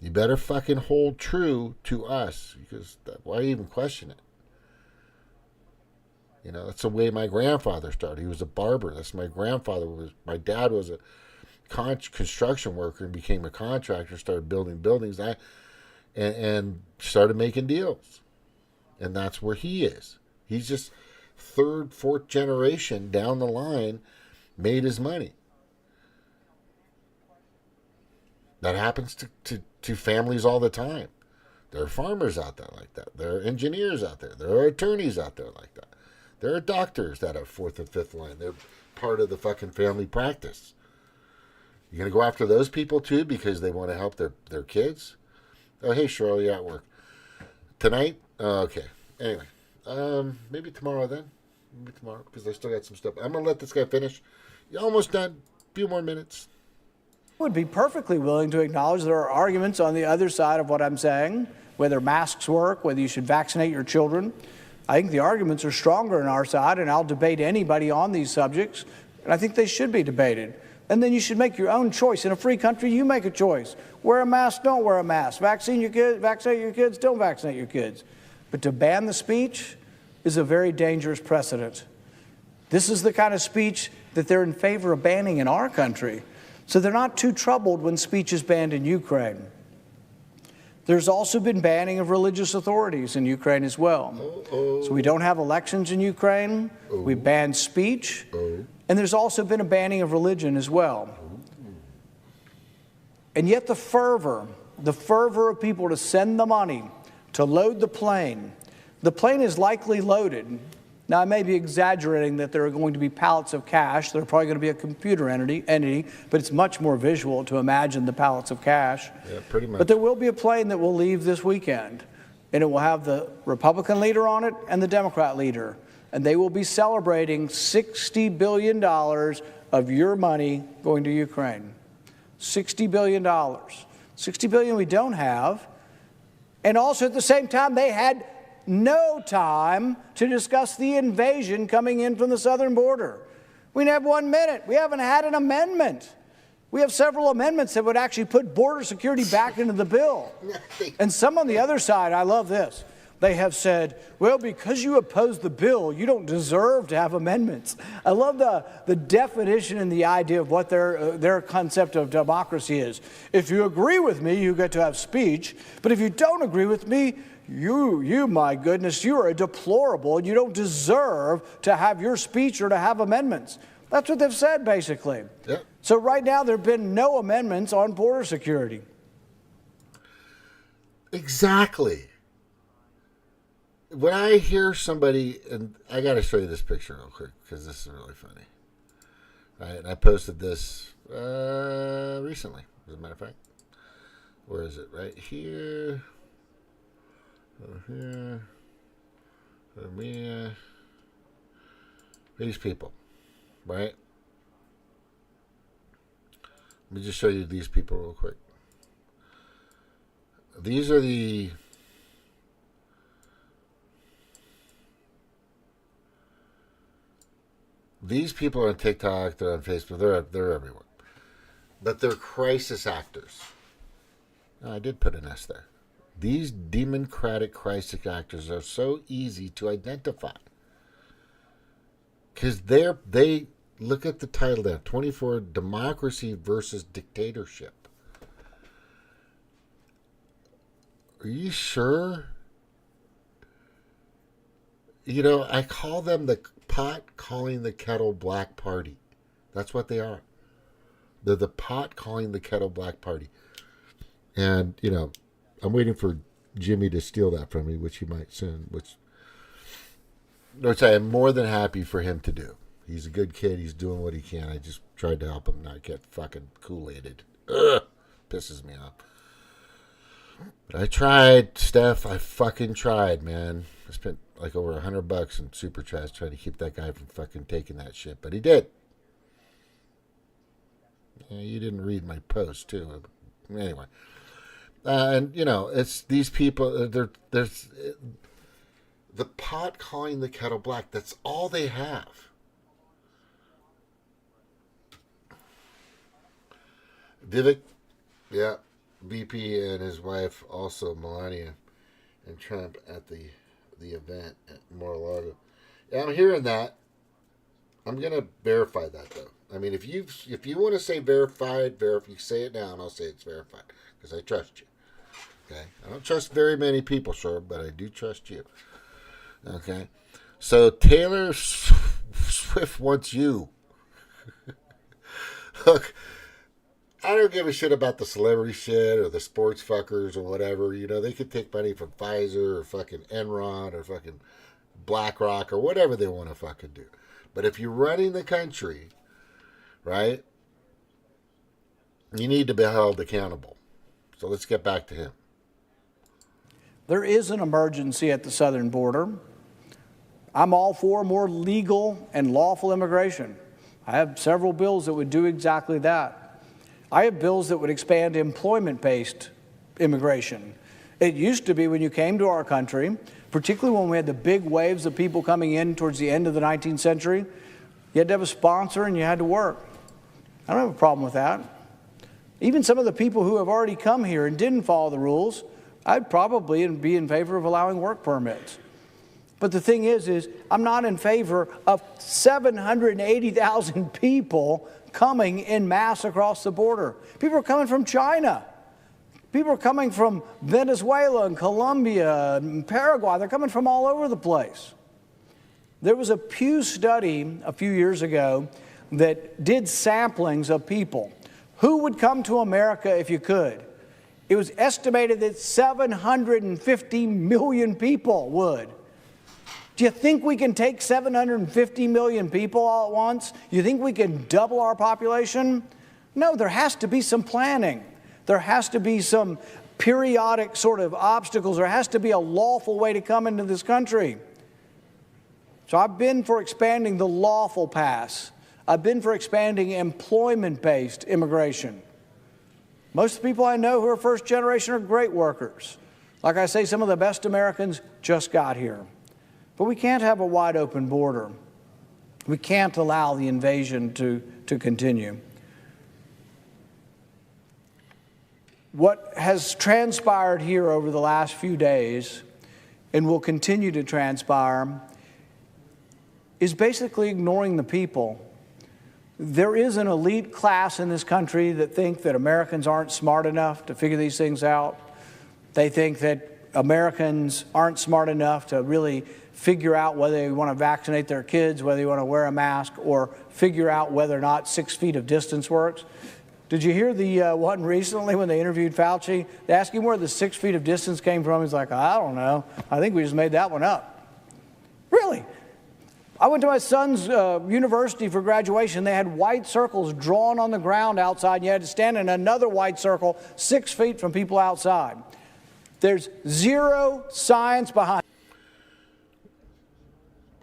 you better fucking hold true to us. Because why even question it? You know, that's the way my grandfather started. He was a barber. That's my grandfather was. My dad was a construction worker and became a contractor, started building buildings. And started making deals. And that's where he is. He's just third, fourth generation down the line made his money. That happens to families all the time. There are farmers out there like that. There are engineers out there. There are attorneys out there like that. There are doctors that have fourth and fifth line. They're part of the fucking family practice. You're going to go after those people too because they want to help their kids? Oh, hey, Cheryl, you're at work. Tonight? Oh, okay. Anyway. Maybe tomorrow then. Maybe tomorrow because I still got some stuff. I'm going to let this guy finish. You're almost done. A few more minutes. Would be perfectly willing to acknowledge there are arguments on the other side of what I'm saying, whether masks work, whether you should vaccinate your children. I think the arguments are stronger on our side, and I'll debate anybody on these subjects, and I think they should be debated. And then you should make your own choice. In a free country, you make a choice. Wear a mask, don't wear a mask. Vaccinate your kids, don't vaccinate your kids. But to ban the speech is a very dangerous precedent. This is the kind of speech that they're in favor of banning in our country. So they're not too troubled when speech is banned in Ukraine. There's also been banning of religious authorities in Ukraine as well. So we don't have elections in Ukraine. We ban speech. And there's also been a banning of religion as well. And yet the fervor of people to send the money, to load the plane is likely loaded. Now, I may be exaggerating that there are going to be pallets of cash. There are probably going to be a computer entity, but it's much more visual to imagine the pallets of cash. Yeah, pretty much. But there will be a plane that will leave this weekend, and it will have the Republican leader on it and the Democrat leader. And they will be celebrating $60 billion of your money going to Ukraine. $60 billion. $60 billion we don't have. And also at the same time, they had no time to discuss the invasion coming in from the southern border. We have 1 minute. We haven't had an amendment. We have several amendments that would actually put border security back into the bill. And some on the other side, I love this. They have said, well, because you oppose the bill, you don't deserve to have amendments. I love the definition and the idea of what their concept of democracy is. If you agree with me, you get to have speech. But if you don't agree with me, you, my goodness, you are a deplorable, and you don't deserve to have your speech or to have amendments. That's what they've said, basically. Yep. So right now, there have been no amendments on border security. Exactly. When I hear somebody, and I got to show you this picture real quick because this is really funny. Right, and I posted this recently, as a matter of fact. Where is it? Right here. Here. Me. These people, right? Let me just show you these people real quick. These are these people are on TikTok, they're on Facebook, they're everywhere. But they're crisis actors. I did put an S there. These democratic crisis actors are so easy to identify. Because they look at the title there, 24 Democracy versus Dictatorship. Are you sure? You know, I call them the pot calling the kettle black party. That's what they are. They're the pot calling the kettle black party. And, you know, I'm waiting for Jimmy to steal that from me, which he might soon, which I am more than happy for him to do. He's a good kid. He's doing what he can. I just tried to help him not get fucking Kool-Aided. Ugh, pisses me off. But I tried, Steph. I fucking tried, man. I spent like over $100 in super trash trying to keep that guy from fucking taking that shit, but he did. Yeah, you didn't read my post, too. Anyway. And, you know, it's these people, there's the pot calling the kettle black. That's all they have. Vivek, yeah, VP and his wife, also Melania and Trump at the event at Mar-a-Lago. Yeah, I'm hearing that. I'm gonna verify that though. I mean, if you want to say verified, you say it now, and I'll say it's verified because I trust you. Okay, I don't trust very many people, sir, but I do trust you. Okay, so Taylor Swift wants you. Look, I don't give a shit about the celebrity shit or the sports fuckers or whatever. You know, they could take money from Pfizer or fucking Enron or fucking BlackRock or whatever they want to fucking do. But if you're running the country, right, you need to be held accountable. So let's get back to him. There is an emergency at the southern border. I'm all for more legal and lawful immigration. I have several bills that would do exactly that. I have bills that would expand employment-based immigration. It used to be when you came to our country, particularly when we had the big waves of people coming in towards the end of the 19th century, you had to have a sponsor and you had to work. I don't have a problem with that. Even some of the people who have already come here and didn't follow the rules, I'd probably be in favor of allowing work permits. But the thing is I'm not in favor of 780,000 people coming in mass across the border. People are coming from China. People are coming from Venezuela and Colombia and Paraguay. They're coming from all over the place. There was a Pew study a few years ago that did samplings of people. Who would come to America if you could? It was estimated that 750 million people would. Do you think we can take 750 million people all at once? You think we can double our population? No, there has to be some planning. There has to be some periodic sort of obstacles. There has to be a lawful way to come into this country. So I've been for expanding the lawful pass. I've been for expanding employment-based immigration. Most of the people I know who are first generation are great workers. Like I say, some of the best Americans just got here. But we can't have a wide open border. We can't allow the invasion to continue. What has transpired here over the last few days and will continue to transpire is basically ignoring the people. There is an elite class in this country that think that Americans aren't smart enough to figure these things out. They think that Americans aren't smart enough to really figure out whether they want to vaccinate their kids, whether they want to wear a mask, or figure out whether or not 6 feet of distance works. Did you hear the one recently when they interviewed Fauci? They asked him where the 6 feet of distance came from. He's like, I don't know. I think we just made that one up. Really? I went to my son's university for graduation. They had white circles drawn on the ground outside, and you had to stand in another white circle 6 feet from people outside. There's zero science behind it.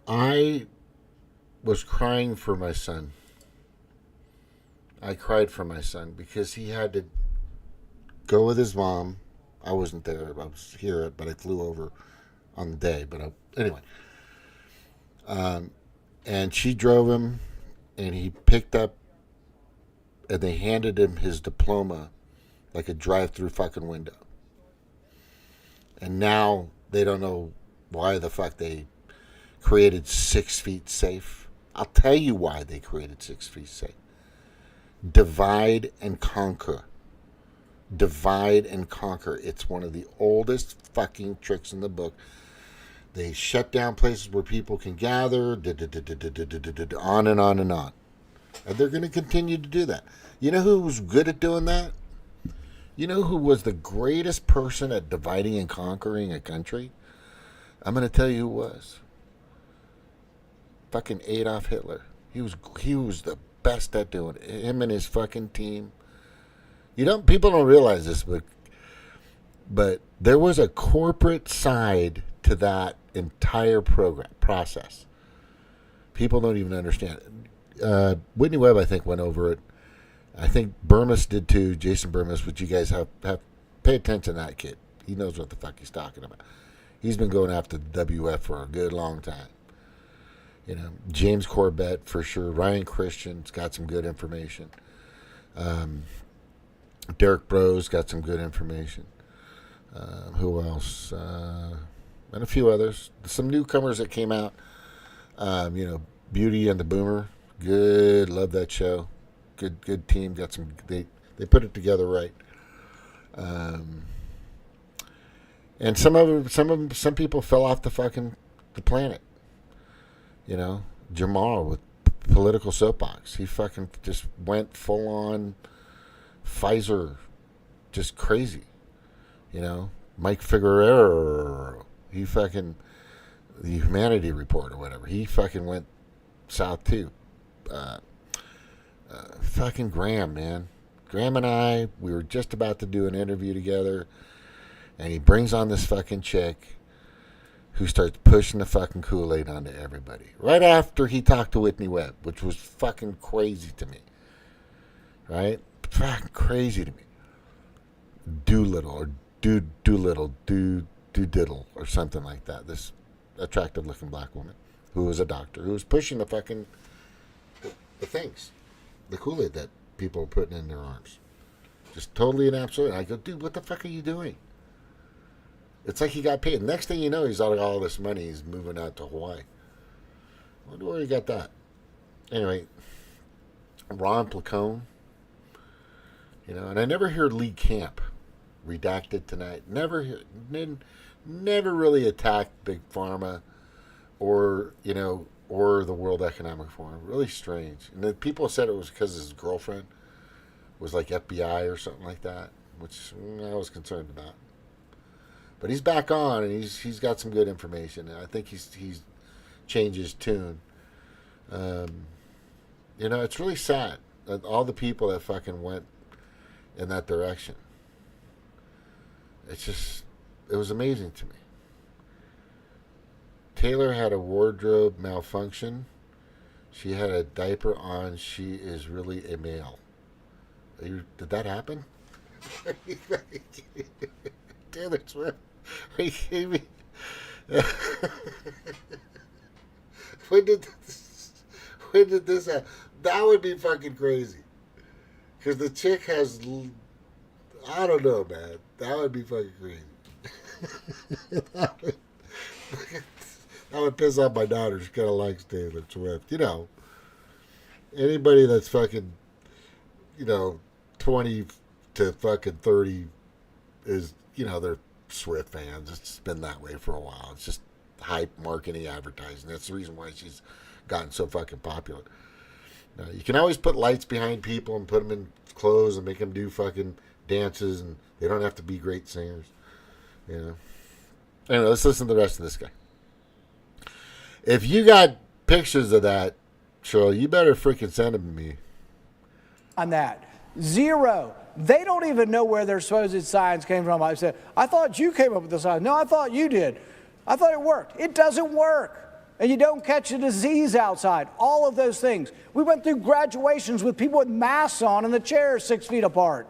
I was crying for my son. I cried for my son because he had to go with his mom. I wasn't there. I was here, but I flew over on the day. But anyway. And she drove him, and he picked up, and they handed him his diploma like a drive-through fucking window. And now they don't know why the fuck they created 6 feet safe. I'll tell you why they created 6 feet safe. Divide and conquer. Divide and conquer. It's one of the oldest fucking tricks in the book. They shut down places where people can gather, on and on and on. And they're going to continue to do that. You know who was good at doing that? You know who was the greatest person at dividing and conquering a country? I'm going to tell you who was. Fucking Adolf Hitler. He was the best at doing it. Him and his fucking team. People don't realize this, but there was a corporate side to that entire process. People don't even understand it. Whitney Webb, I think, went over it I think Burmis did too, Jason Burmis, which you guys have pay attention to that kid. He knows what the fuck he's talking about. He's been going after the WEF for a good long time. You know, James Corbett for sure. Ryan Christian's got some good information. Derek Bro's got some good information. Who else? And a few others. Some newcomers that came out. You know, Beauty and the Boomer. Good. Love that show. Good team. Got some. They put it together right. And some people fell off the planet. You know, Jamal with political soapbox. He fucking just went full on Pfizer, just crazy. You know, Mike Figueroa, he fucking, the Humanity Report or whatever, he fucking went south too. Fucking Graham, man. Graham and I, we were just about to do an interview together, and he brings on this fucking chick who starts pushing the fucking Kool-Aid onto everybody. Right after he talked to Whitney Webb, which was fucking crazy to me. Right? Fucking crazy to me. Doolittle or Doolittle or something like that. This attractive looking black woman who was a doctor who was pushing the fucking the things. The Kool-Aid that people were putting in their arms. Just totally and absolutely. I go, dude, what the fuck are you doing? It's like he got paid. Next thing you know, he's out of all this money. He's moving out to Hawaii. I wonder where he got that. Anyway, Ron Placone. You know, and I never heard Lee Camp redacted tonight. Never really attacked Big Pharma or, you know, or the World Economic Forum. Really strange. And then people said it was because his girlfriend was like FBI or something like that, which I was concerned about. But he's back on, and he's got some good information. And I think he's changed his tune. You know, it's really sad that all the people that fucking went in that direction. It was amazing to me. Taylor had a wardrobe malfunction. She had a diaper on. She is really a male. Did that happen? Taylor Swift. Are you kidding me? When did this happen? That would be fucking crazy. Because the chick has, I don't know, man. That would be fucking crazy. That would piss off my daughter. She kind of likes Taylor Swift. You know, anybody that's fucking, you know, 20 to fucking 30 is, you know, they're Swift fans. It's been that way for a while. It's just hype, marketing, advertising. That's the reason why she's gotten so fucking popular. Now, you can always put lights behind people and put them in clothes and make them do fucking dances, and they don't have to be great singers. You know. Anyway, let's listen to the rest of this guy. If you got pictures of that, Cheryl, you better freaking send them to me. On that. Zero. They don't even know where their supposed science came from. I said, I thought you came up with the science. No, I thought you did. I thought it worked. It doesn't work. And you don't catch a disease outside. All of those things. We went through graduations with people with masks on and the chairs 6 feet apart.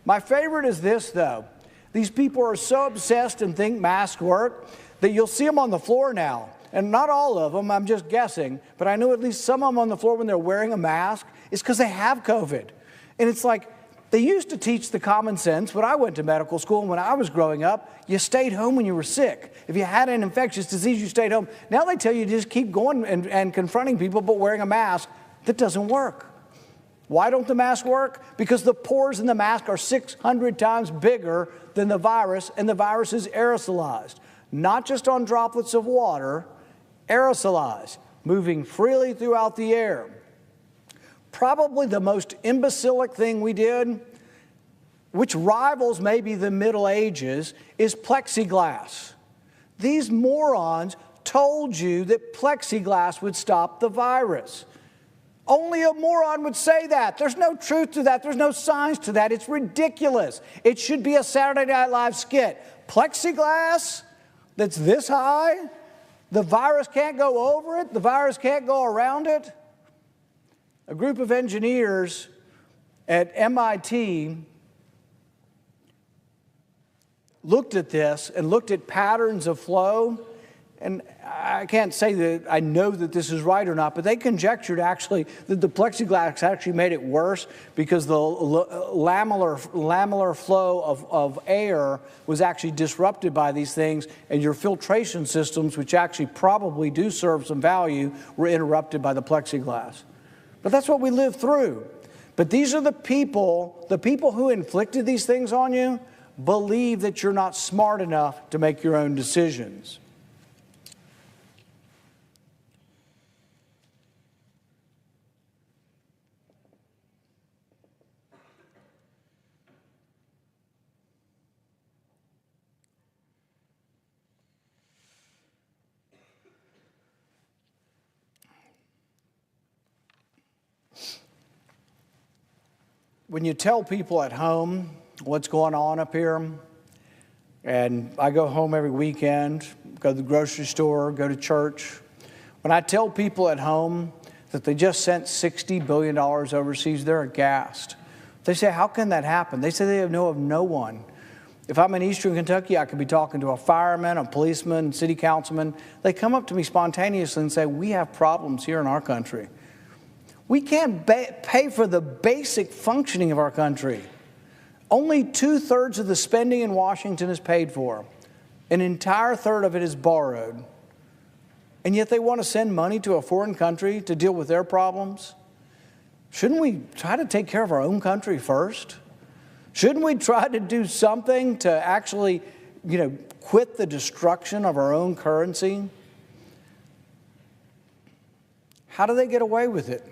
My favorite is this, though. These people are so obsessed and think masks work that you'll see them on the floor now. And not all of them, I'm just guessing, but I know at least some of them on the floor when they're wearing a mask is because they have COVID. And it's like, they used to teach the common sense when I went to medical school and when I was growing up, you stayed home when you were sick. If you had an infectious disease, you stayed home. Now they tell you to just keep going and confronting people but wearing a mask. That doesn't work. Why don't the masks work? Because the pores in the mask are 600 times bigger than the virus, and the virus is aerosolized. Not just on droplets of water, aerosolized, moving freely throughout the air. Probably the most imbecilic thing we did, which rivals maybe the Middle Ages, is plexiglass. These morons told you that plexiglass would stop the virus. Only a moron would say that. There's no truth to that. There's no science to that. It's ridiculous. It should be a Saturday Night Live skit. Plexiglass that's this high, the virus can't go over it, the virus can't go around it. A group of engineers at MIT looked at this and looked at patterns of flow, and I can't say that I know that this is right or not, but they conjectured actually that the plexiglass actually made it worse because the lamellar flow of air was actually disrupted by these things, and your filtration systems, which actually probably do serve some value, were interrupted by the plexiglass. But that's what we live through. But these are the people who inflicted these things on you believe that you're not smart enough to make your own decisions. When you tell people at home what's going on up here, and I go home every weekend, go to the grocery store, go to church. When I tell people at home that they just sent $60 billion overseas, they're aghast. They say, how can that happen? They say they know of no one. If I'm in eastern Kentucky, I could be talking to a fireman, a policeman, city councilman. They come up to me spontaneously and say, we have problems here in our country. We can't pay for the basic functioning of our country. Only 2/3 of the spending in Washington is paid for. An entire third of it is borrowed. And yet they want to send money to a foreign country to deal with their problems. Shouldn't we try to take care of our own country first? Shouldn't we try to do something to actually, quit the destruction of our own currency? How do they get away with it?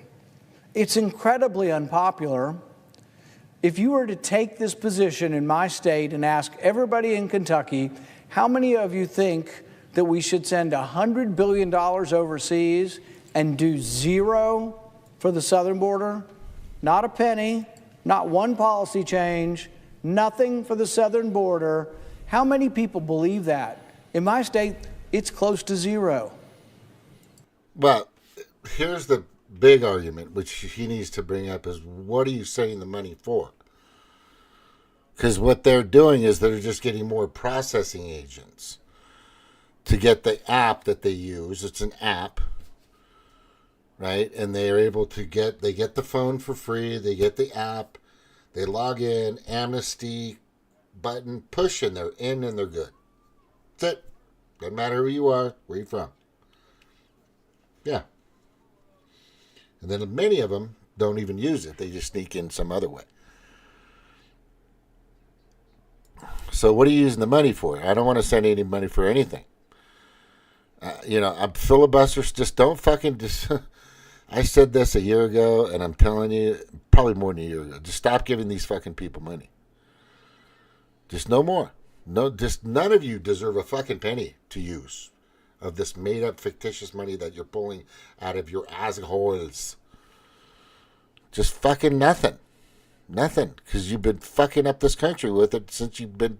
It's incredibly unpopular. If you were to take this position in my state and ask everybody in Kentucky, how many of you think that we should send $100 billion overseas and do zero for the southern border? Not a penny, not one policy change, nothing for the southern border. How many people believe that? In my state, it's close to zero. Well, here's the big argument, which he needs to bring up, is what are you sending the money for? Because what they're doing is they're just getting more processing agents to get the app that they use. It's an app, right? And they are able to get the phone for free. They get the app. They log in, amnesty button, push, and they're in and they're good. That's it. Doesn't matter who you are, where you're from. Yeah. And then many of them don't even use it. They just sneak in some other way. So what are you using the money for? I don't want to send any money for anything. I'm filibusters. Just don't fucking... I said this a year ago, and I'm telling you, probably more than a year ago. Just stop giving these fucking people money. Just no more. No, just none of you deserve a fucking penny to use of this made-up fictitious money that you're pulling out of your assholes. Just fucking nothing. Nothing. Because you've been fucking up this country with it since you've been...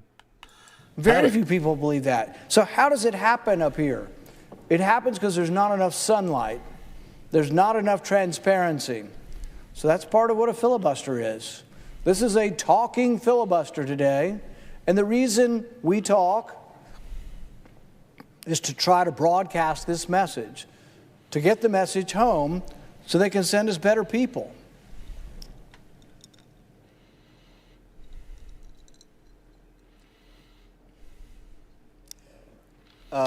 Very few people believe that. So how does it happen up here? It happens because there's not enough sunlight. There's not enough transparency. So that's part of what a filibuster is. This is a talking filibuster today. And the reason we talk is to try to broadcast this message, to get the message home so they can send us better people.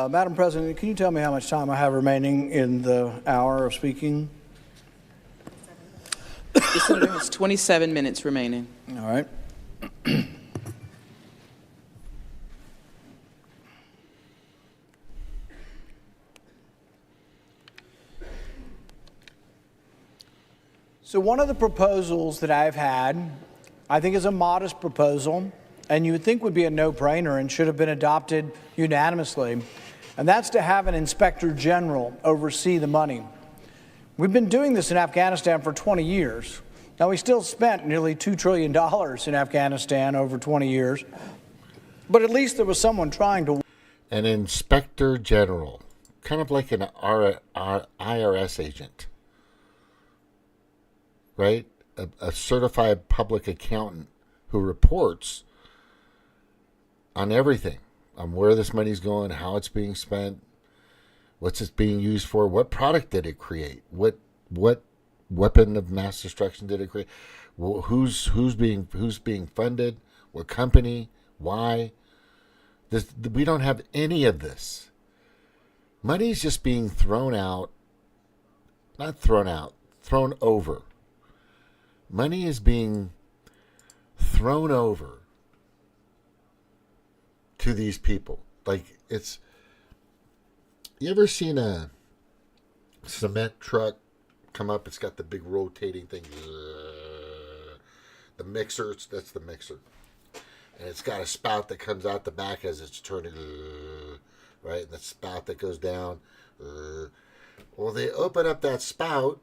Madam President, can you tell me how much time I have remaining in the hour of speaking? The senator has 27 minutes remaining. All right. So one of the proposals that I've had, I think is a modest proposal, and you would think would be a no-brainer and should have been adopted unanimously, and that's to have an inspector general oversee the money. We've been doing this in Afghanistan for 20 years. Now, we still spent nearly $2 trillion in Afghanistan over 20 years, but at least there was someone trying to... An inspector general, kind of like an IRS agent, right? a certified public accountant who reports on everything, on where this money's going, how it's being spent, what's it being used for, what product did it create, what weapon of mass destruction did it create, who's being funded, what company, why. We don't have any of this. Money's just being thrown over. Money is being thrown over to these people. Like, it's... You ever seen a cement truck come up? It's got the big rotating thing. The mixer, that's the mixer. And it's got a spout that comes out the back as it's turning, right? And the spout that goes down. Well, they open up that spout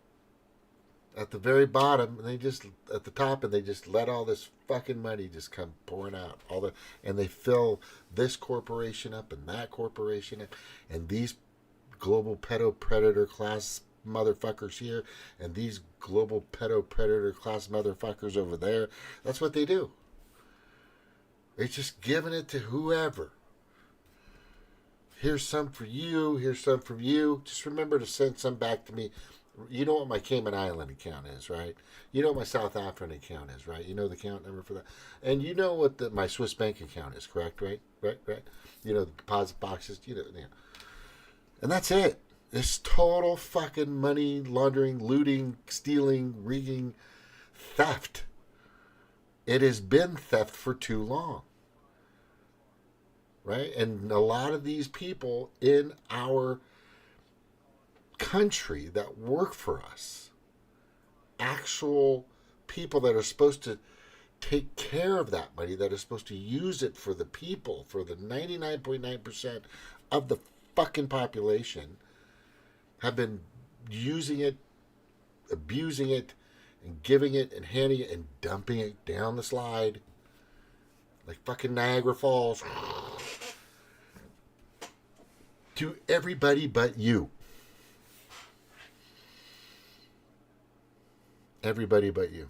at the very bottom, and they just, at the top, and they just let all this fucking money just come pouring out. And they fill this corporation up and that corporation up, and these global pedo-predator class motherfuckers here, and these global pedo-predator class motherfuckers over there. That's what they do. They're just giving it to whoever. Here's some for you. Here's some for you. Just remember to send some back to me. You know what my Cayman Island account is, right? You know what my South African account is, right? You know the account number for that. And you know what my Swiss bank account is, correct? Right? You know the deposit boxes. You know. And that's it. It's total fucking money laundering, looting, stealing, rigging, theft. It has been theft for too long. Right? And a lot of these people in our country that work for us, actual people that are supposed to take care of that money, that are supposed to use it for the people, for the 99.9% of the fucking population, have been using it, abusing it, and giving it and handing it and dumping it down the slide like fucking Niagara Falls to everybody but you. Everybody but you.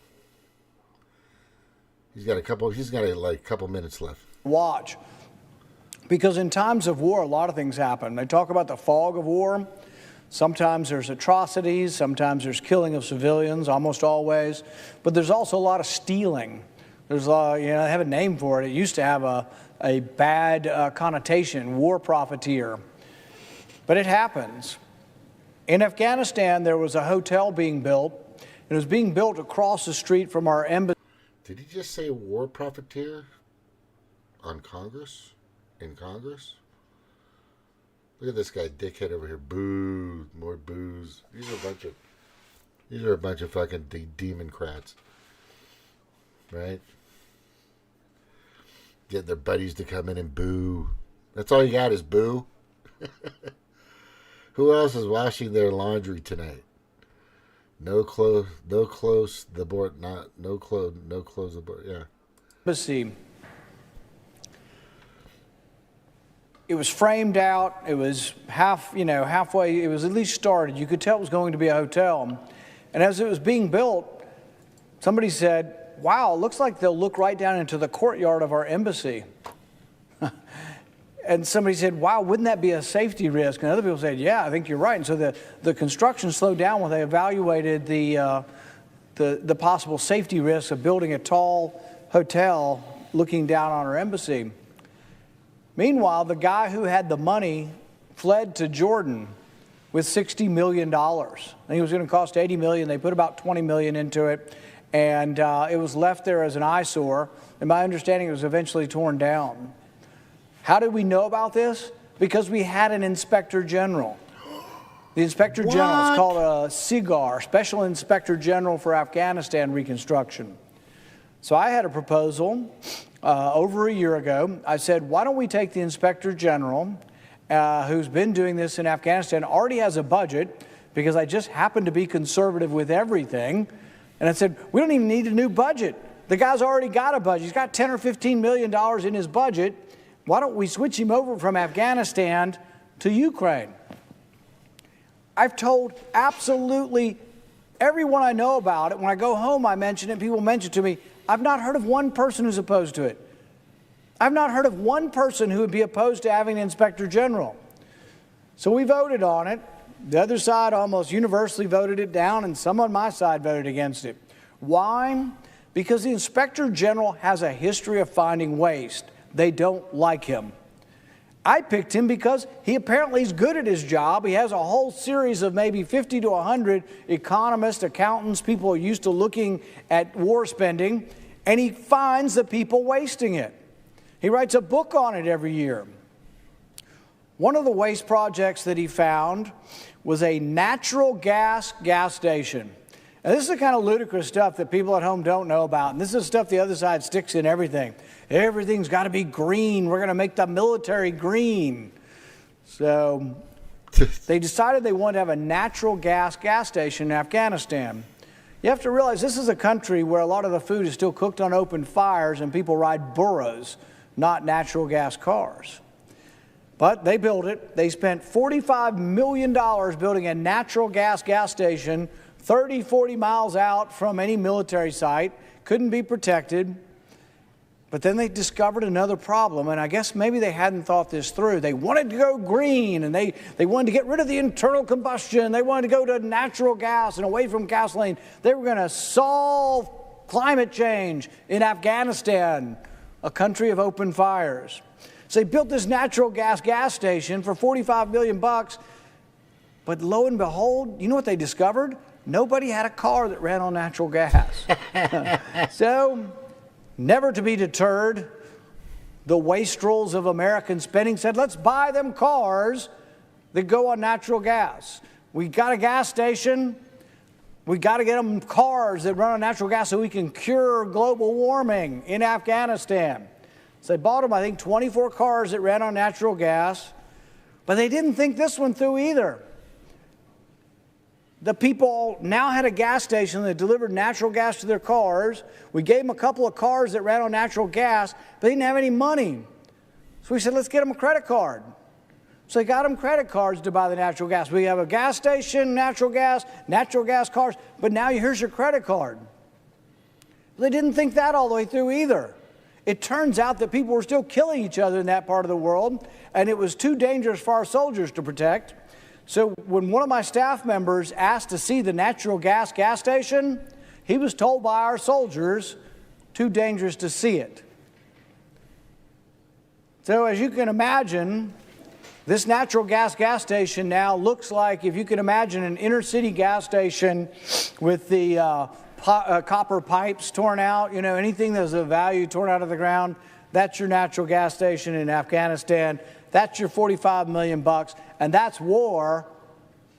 He's got a couple minutes left. Watch. Because in times of war, a lot of things happen. They talk about the fog of war. Sometimes there's atrocities, sometimes there's killing of civilians, almost always. But there's also a lot of stealing. There's they have a name for it. It used to have a bad connotation, war profiteer. But it happens. In Afghanistan, there was a hotel being built. It was being built across the street from our embassy. Did he just say war profiteer on Congress? In Congress? Look at this guy, dickhead over here. Boo, more booze. These are a bunch of fucking Demoncrats, right? Getting their buddies to come in and boo. That's all you got is boo. Who else is washing their laundry tonight? No clothes aboard. No clothes aboard. Yeah. Embassy. It was framed out. It was halfway. It was at least started. You could tell it was going to be a hotel. And as it was being built, somebody said, "Wow, it looks like they'll look right down into the courtyard of our embassy." And somebody said, "Wow, wouldn't that be a safety risk?" And other people said, "Yeah, I think you're right." And so the construction slowed down when they evaluated the possible safety risks of building a tall hotel looking down on our embassy. Meanwhile, the guy who had the money fled to Jordan with $60 million. I think it was going to cost $80 million. They put about $20 million into it, and it was left there as an eyesore. And my understanding, it was eventually torn down. How did we know about this? Because we had an inspector general. The inspector general is called a SIGAR, Special Inspector General for Afghanistan Reconstruction. So I had a proposal over a year ago. I said, why don't we take the inspector general, who's been doing this in Afghanistan, already has a budget, because I just happen to be conservative with everything. And I said, we don't even need a new budget. The guy's already got a budget. He's got $10 or $15 million in his budget. Why don't we switch him over from Afghanistan to Ukraine? I've told absolutely Everyone I know about it, when I go home, I mention it, people mention it to me. I've not heard of one person who's opposed to it. I've not heard of one person who would be opposed to having an inspector general. So we voted on it. The other side almost universally voted it down, and some on my side voted against it. Why? Because the inspector general has a history of finding waste. They don't like him. I picked him because he apparently is good at his job. He has a whole series of maybe 50 to 100 economists, accountants, people used to looking at war spending, and he finds the people wasting it. He writes a book on it every year. One of the waste projects that he found was a natural gas station. And this is the kind of ludicrous stuff that people at home don't know about. And this is stuff the other side sticks in everything. Everything's got to be green. We're going to make the military green. So they decided they wanted to have a natural gas station in Afghanistan. You have to realize this is a country where a lot of the food is still cooked on open fires and people ride burros, not natural gas cars. But they built it. They spent $45 million building a natural gas station 30, 40 miles out from any military site. Couldn't be protected. But then they discovered another problem, and I guess maybe they hadn't thought this through. They wanted to go green, and they wanted to get rid of the internal combustion. They wanted to go to natural gas and away from gasoline. They were going to solve climate change in Afghanistan, a country of open fires. So they built this natural gas station for $45 million. But lo and behold, you know what they discovered? Nobody had a car that ran on natural gas. So, never to be deterred, the wastrels of American spending said, let's buy them cars that go on natural gas. We got a gas station. We got to get them cars that run on natural gas so we can cure global warming in Afghanistan. So they bought them, I think, 24 cars that ran on natural gas. But they didn't think this one through either. The people now had a gas station that delivered natural gas to their cars. We gave them a couple of cars that ran on natural gas, but they didn't have any money. So we said, let's get them a credit card. So they got them credit cards to buy the natural gas. We have a gas station, natural gas cars, but now here's your credit card. They didn't think that all the way through either. It turns out that people were still killing each other in that part of the world, and it was too dangerous for our soldiers to protect. So when one of my staff members asked to see the natural gas station, he was told by our soldiers, too dangerous to see it. So as you can imagine, this natural gas station now looks like, if you can imagine an inner city gas station with the copper pipes torn out, you know, anything that's of value torn out of the ground, that's your natural gas station in Afghanistan. That's your $45 million, and that's war.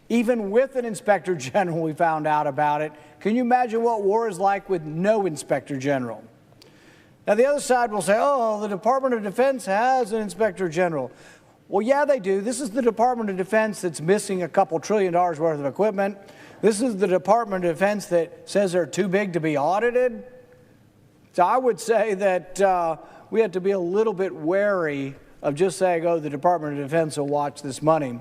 Even with an inspector general, we found out about it. Can you imagine what war is like with no inspector general? Now, the other side will say, oh, the Department of Defense has an inspector general. Well, yeah, they do. This is the Department of Defense that's missing a couple $1 trillion worth of equipment. This is the Department of Defense that says they're too big to be audited. So I would say that we have to be a little bit wary of just saying, oh, the Department of Defense will watch this money.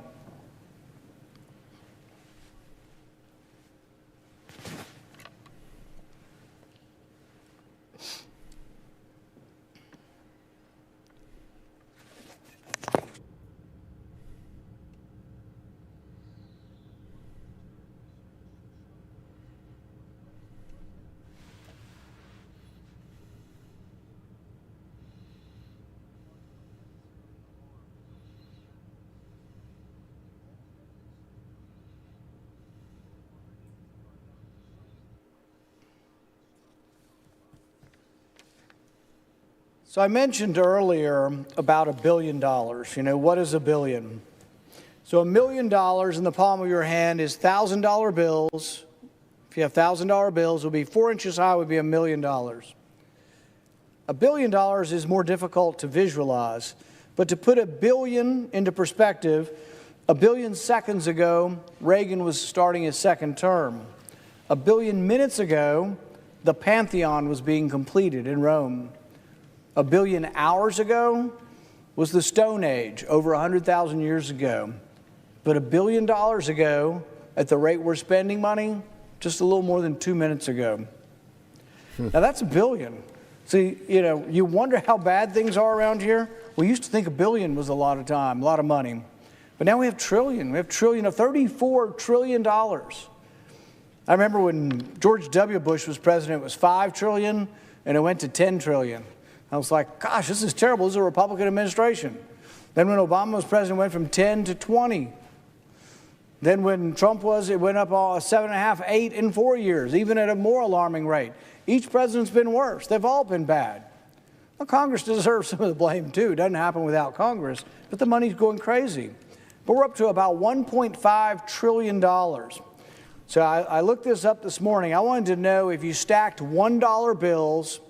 So I mentioned earlier about $1 billion. You know, what is $1 billion? So $1 million in the palm of your hand is $1,000 bills. If you have $1,000 bills, it will be 4 inches high, would be $1 million. $1 billion is more difficult to visualize. But to put $1 billion into perspective, 1 billion seconds ago, Reagan was starting his second term. 1 billion minutes ago, the Pantheon was being completed in Rome. 1 billion hours ago was the Stone Age, over 100,000 years ago. But $1 billion ago, at the rate we're spending money, just a little more than 2 minutes ago. Now that's $1 billion. See, you wonder how bad things are around here. We used to think $1 billion was a lot of money. But now we have trillion. We have $34 trillion. I remember when George W. Bush was president, it was $5 trillion, and it went to $10 trillion. I was like, gosh, this is terrible. This is a Republican administration. Then when Obama was president, it went from 10 to 20. Then when Trump was, it went up 7.5, 8 in 4 years, even at a more alarming rate. Each president's been worse. They've all been bad. Well, Congress deserves some of the blame, too. It doesn't happen without Congress, but the money's going crazy. But we're up to about $1.5 trillion. So I looked this up this morning. I wanted to know if you stacked $1 bills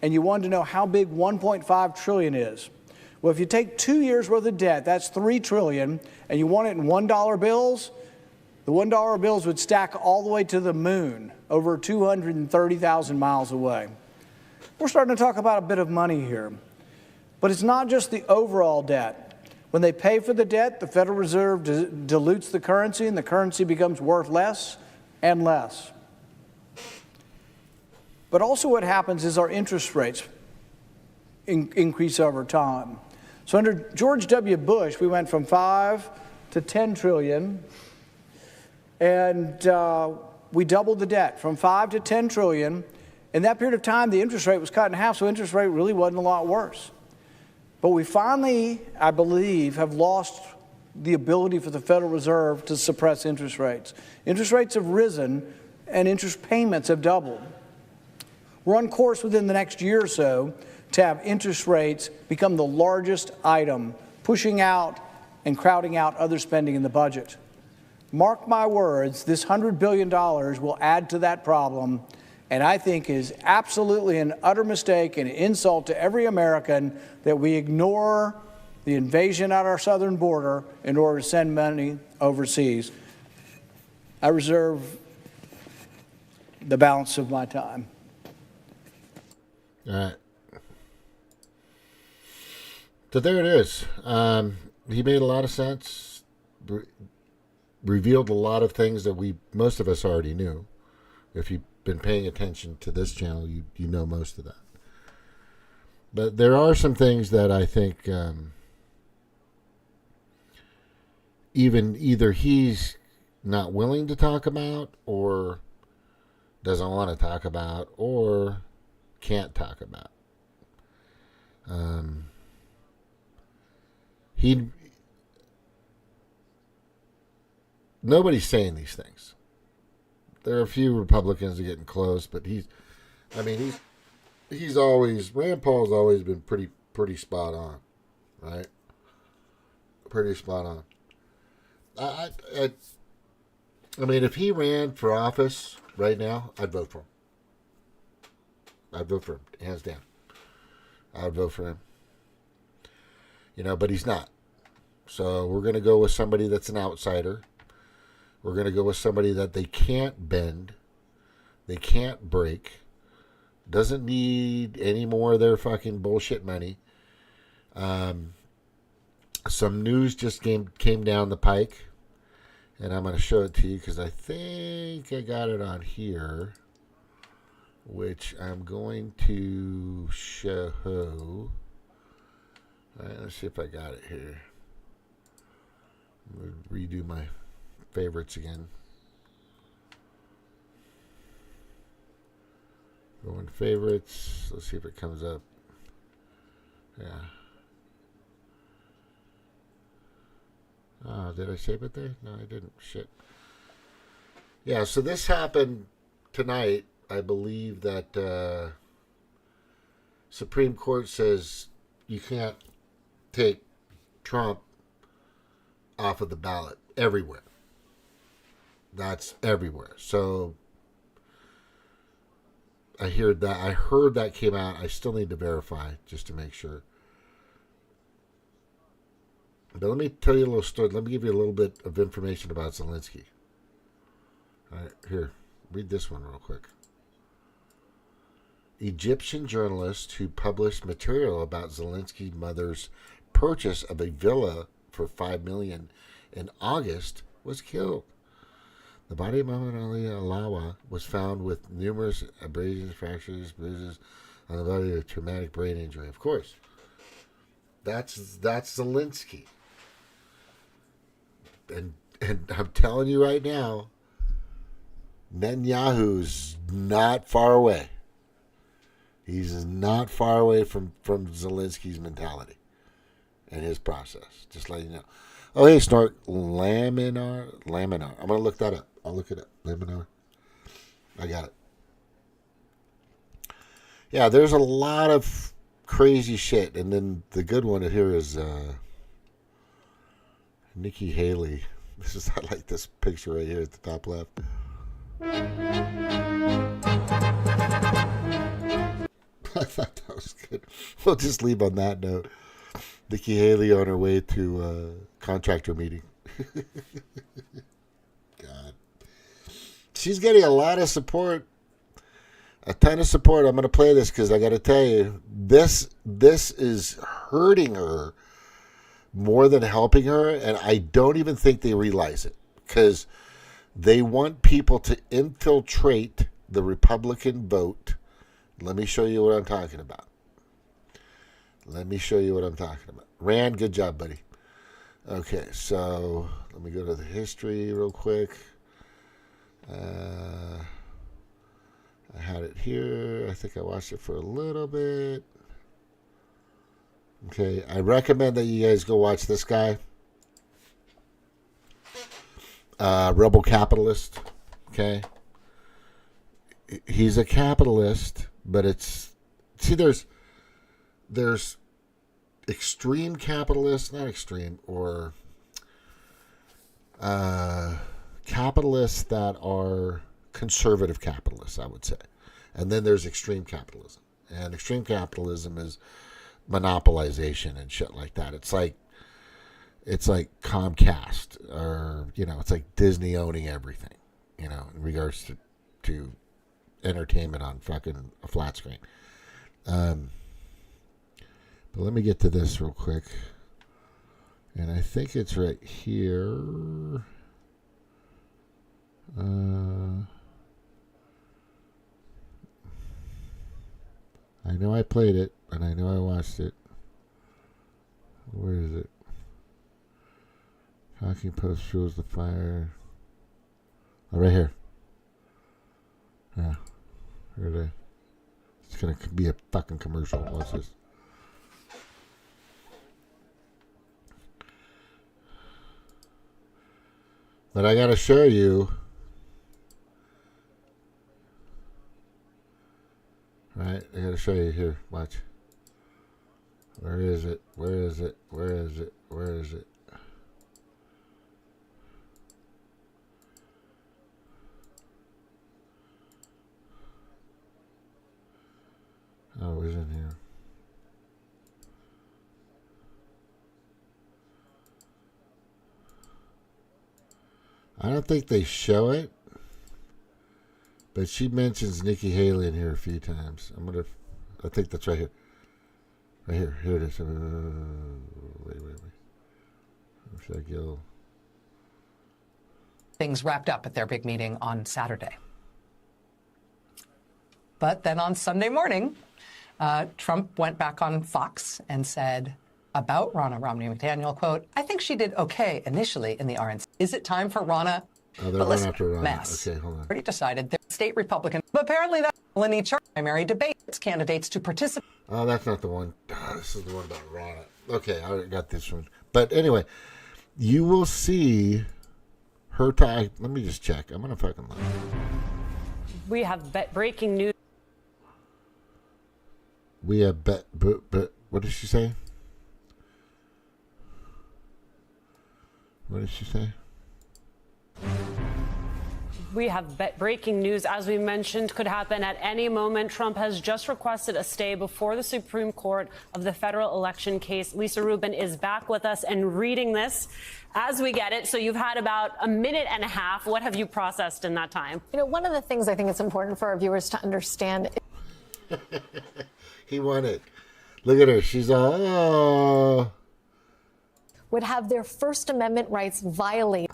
and you wanted to know how big 1.5 trillion is. Well, if you take 2 years worth of debt, that's $3 trillion, and you want it in $1 bills, the $1 bills would stack all the way to the moon, over 230,000 miles away. We're starting to talk about a bit of money here. But it's not just the overall debt. When they pay for the debt, the Federal Reserve dilutes the currency, and the currency becomes worth less and less. But also what happens is our interest rates increase over time. So under George W. Bush, we went from 5 to 10 trillion, and we doubled the debt from 5 to 10 trillion. In that period of time, the interest rate was cut in half, so interest rate really wasn't a lot worse. But we finally, I believe, have lost the ability for the Federal Reserve to suppress interest rates. Interest rates have risen, and interest payments have doubled. We're on course within the next year or so to have interest rates become the largest item, pushing out and crowding out other spending in the budget. Mark my words, this $100 billion will add to that problem, and I think is absolutely an utter mistake and an insult to every American that we ignore the invasion at our southern border in order to send money overseas. I reserve the balance of my time. All right. So there it is. He made a lot of sense, revealed a lot of things that most of us already knew. If you've been paying attention to this channel, you know most of that. But there are some things that I think either he's not willing to talk about, or doesn't want to talk about, or can't talk about. Nobody's saying these things. There are a few Republicans that are getting close, but Rand Paul's always been pretty spot on, right? Pretty spot on. I mean, if he ran for office right now, I'd vote for him. I'd vote for him, hands down. I'd vote for him. But he's not. So we're going to go with somebody that's an outsider. We're going to go with somebody that they can't bend, they can't break, doesn't need any more of their fucking bullshit money. Some news just came down the pike, and I'm going to show it to you because I think I got it on here, which I'm going to show. All right, let's see if I got it here. I'm going to redo my favorites again. Go in favorites. Let's see if it comes up. Yeah. Oh, did I save it there? No, I didn't. Shit. Yeah, so this happened tonight. I believe that Supreme Court says you can't take Trump off of the ballot everywhere. That's everywhere. So I heard that came out. I still need to verify just to make sure. But let me tell you a little story. Let me give you a little bit of information about Zelensky. All right, here, read this one real quick. Egyptian journalist who published material about Zelensky's mother's purchase of a villa for $5 million in August was killed. The body of Muhammad Ali Alawa was found with numerous abrasions, fractures, bruises on the body with traumatic brain injury. Of course. That's Zelensky. And I'm telling you right now, Netanyahu's not far away. He's not far away from Zelensky's mentality and his process. Just letting you know. Oh, hey, Snark. Laminar. I'm going to look that up. I'll look it up. Laminar. I got it. Yeah, there's a lot of crazy shit. And then the good one here is Nikki Haley. I like this picture right here at the top left. I thought that was good. We'll just leave on that note. Nikki Haley on her way to a contractor meeting. God. She's getting a lot of support. A ton of support. I'm going to play this because I got to tell you, this is hurting her more than helping her, and I don't even think they realize it because they want people to infiltrate the Republican vote. Let me show you what I'm talking about. Rand, good job, buddy. Okay, so let me go to the history real quick. I had it here. I think I watched it for a little bit. Okay, I recommend that you guys go watch this guy. Rebel Capitalist. Okay. He's a capitalist, but there's extreme capitalists, not extreme, or capitalists that are conservative capitalists, I would say. And then there's extreme capitalism. And extreme capitalism is monopolization and shit like that. It's like Comcast, or it's like Disney owning everything, in regards to entertainment on fucking a flat screen. But let me get to this real quick, and I think it's right here. I know I played it, and I know I watched it. Where is it? Talking Post fuels the fire. Oh, right here. Yeah. Here it is. It's going to be a fucking commercial. Watch this. But I got to show you. Right? I got to show you here. Watch. Where is it? Where is it? Where is it? Where is it? Oh, it's in here. I don't think they show it, but she mentions Nikki Haley in here a few times. I think that's right here. Right here. Here it is. Wait. Should I go? Things wrapped up at their big meeting on Saturday. But then on Sunday morning, Trump went back on Fox and said about Ronna Romney McDaniel, quote, "I think she did okay initially in the RNC. Is it time for Ronna?" Oh, they're going after Ronna. Mess. Okay, hold on. Already decided they're state Republican. But apparently that will need primary debates candidates to participate. Oh, that's not the one. This is the one about Ronna. Okay, I got this one. But anyway, you will see her talk. Let me just check. I'm going to fucking look. We have breaking news. We have what did she say? What did she say? We have breaking news, as we mentioned, could happen at any moment. Trump has just requested a stay before the Supreme Court of the federal election case. Lisa Rubin is back with us and reading this as we get it. So you've had about a minute and a half. What have you processed in that time? One of the things I think it's important for our viewers to understand. He won it. Look at her. She's all, oh. Would have their First Amendment rights violated.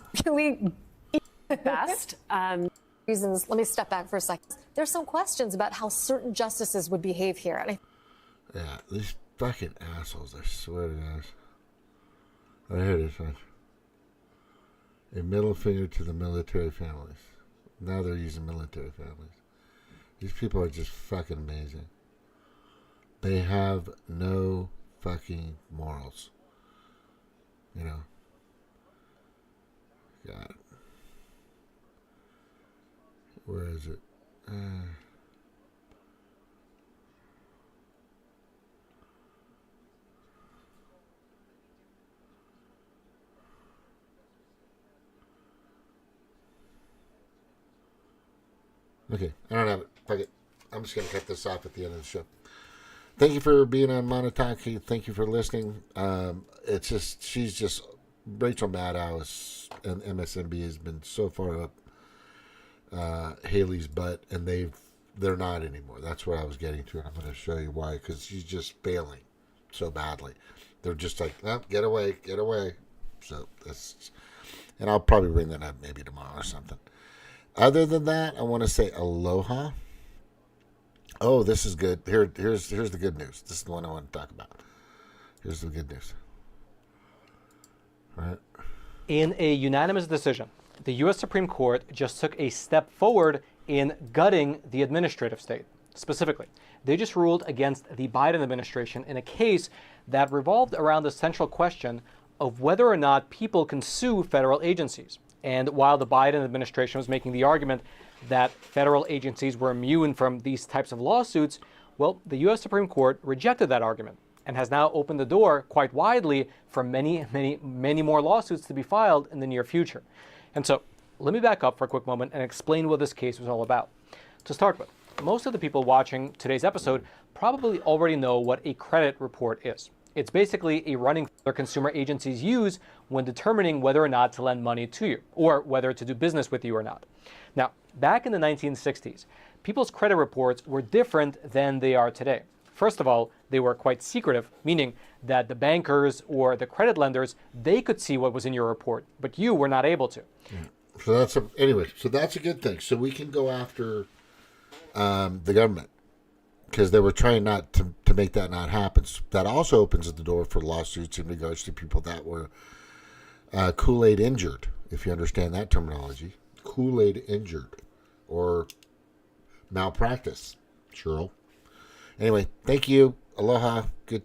best. Reasons. Let me step back for a second. There's some questions about how certain justices would behave here. And yeah, these fucking assholes, I swear to God. Oh, here it is, man. A middle finger to the military families. Now they're using military families. These people are just fucking amazing. They have no fucking morals. You know? God. Where is it? Okay, I don't have it. Fuck it. I'm just going to cut this off at the end of the show. Thank you for being on Montauk. Thank you for listening. It's just, she's just, Rachel Maddow and MSNB has been so far up Haley's butt, and they're not anymore. That's what I was getting to, and I'm going to show you why, because she's just failing so badly. They're just like, oh, get away. So that's, and I'll probably bring that up maybe tomorrow or something. Other than that, I want to say aloha. Oh, this is good. Here's the good news. This is the one I want to talk about. Here's the good news. All right. In a unanimous decision, the U.S. Supreme Court just took a step forward in gutting the administrative state. Specifically, they just ruled against the Biden administration in a case that revolved around the central question of whether or not people can sue federal agencies. And while the Biden administration was making the argument that federal agencies were immune from these types of lawsuits, well, the U.S. Supreme Court rejected that argument and has now opened the door quite widely for many more lawsuits to be filed in the near future. And so let me back up for a quick moment and explain what this case was all about. To start with, most of the people watching today's episode probably already know what a credit report is. It's basically a running that consumer agencies use when determining whether or not to lend money to you, or whether to do business with you or not. Now, back in the 1960s, people's credit reports were different than they are today. First of all, they were quite secretive, meaning that the bankers or the credit lenders, they could see what was in your report, but you were not able to. Yeah. So that's a good thing. So we can go after the government, because they were trying not to make that not happen. So that also opens the door for lawsuits in regards to people that were Kool-Aid injured, if you understand that terminology. Kool-Aid injured or malpractice, Cheryl. Anyway, thank you. Aloha. Good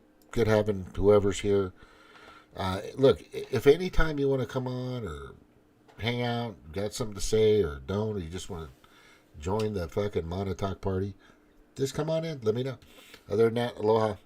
having whoever's here. Look, if any time you want to come on or hang out, got something to say or don't, or you just want to join the fucking Montauk party, just come on in. Let me know. Other than that, aloha.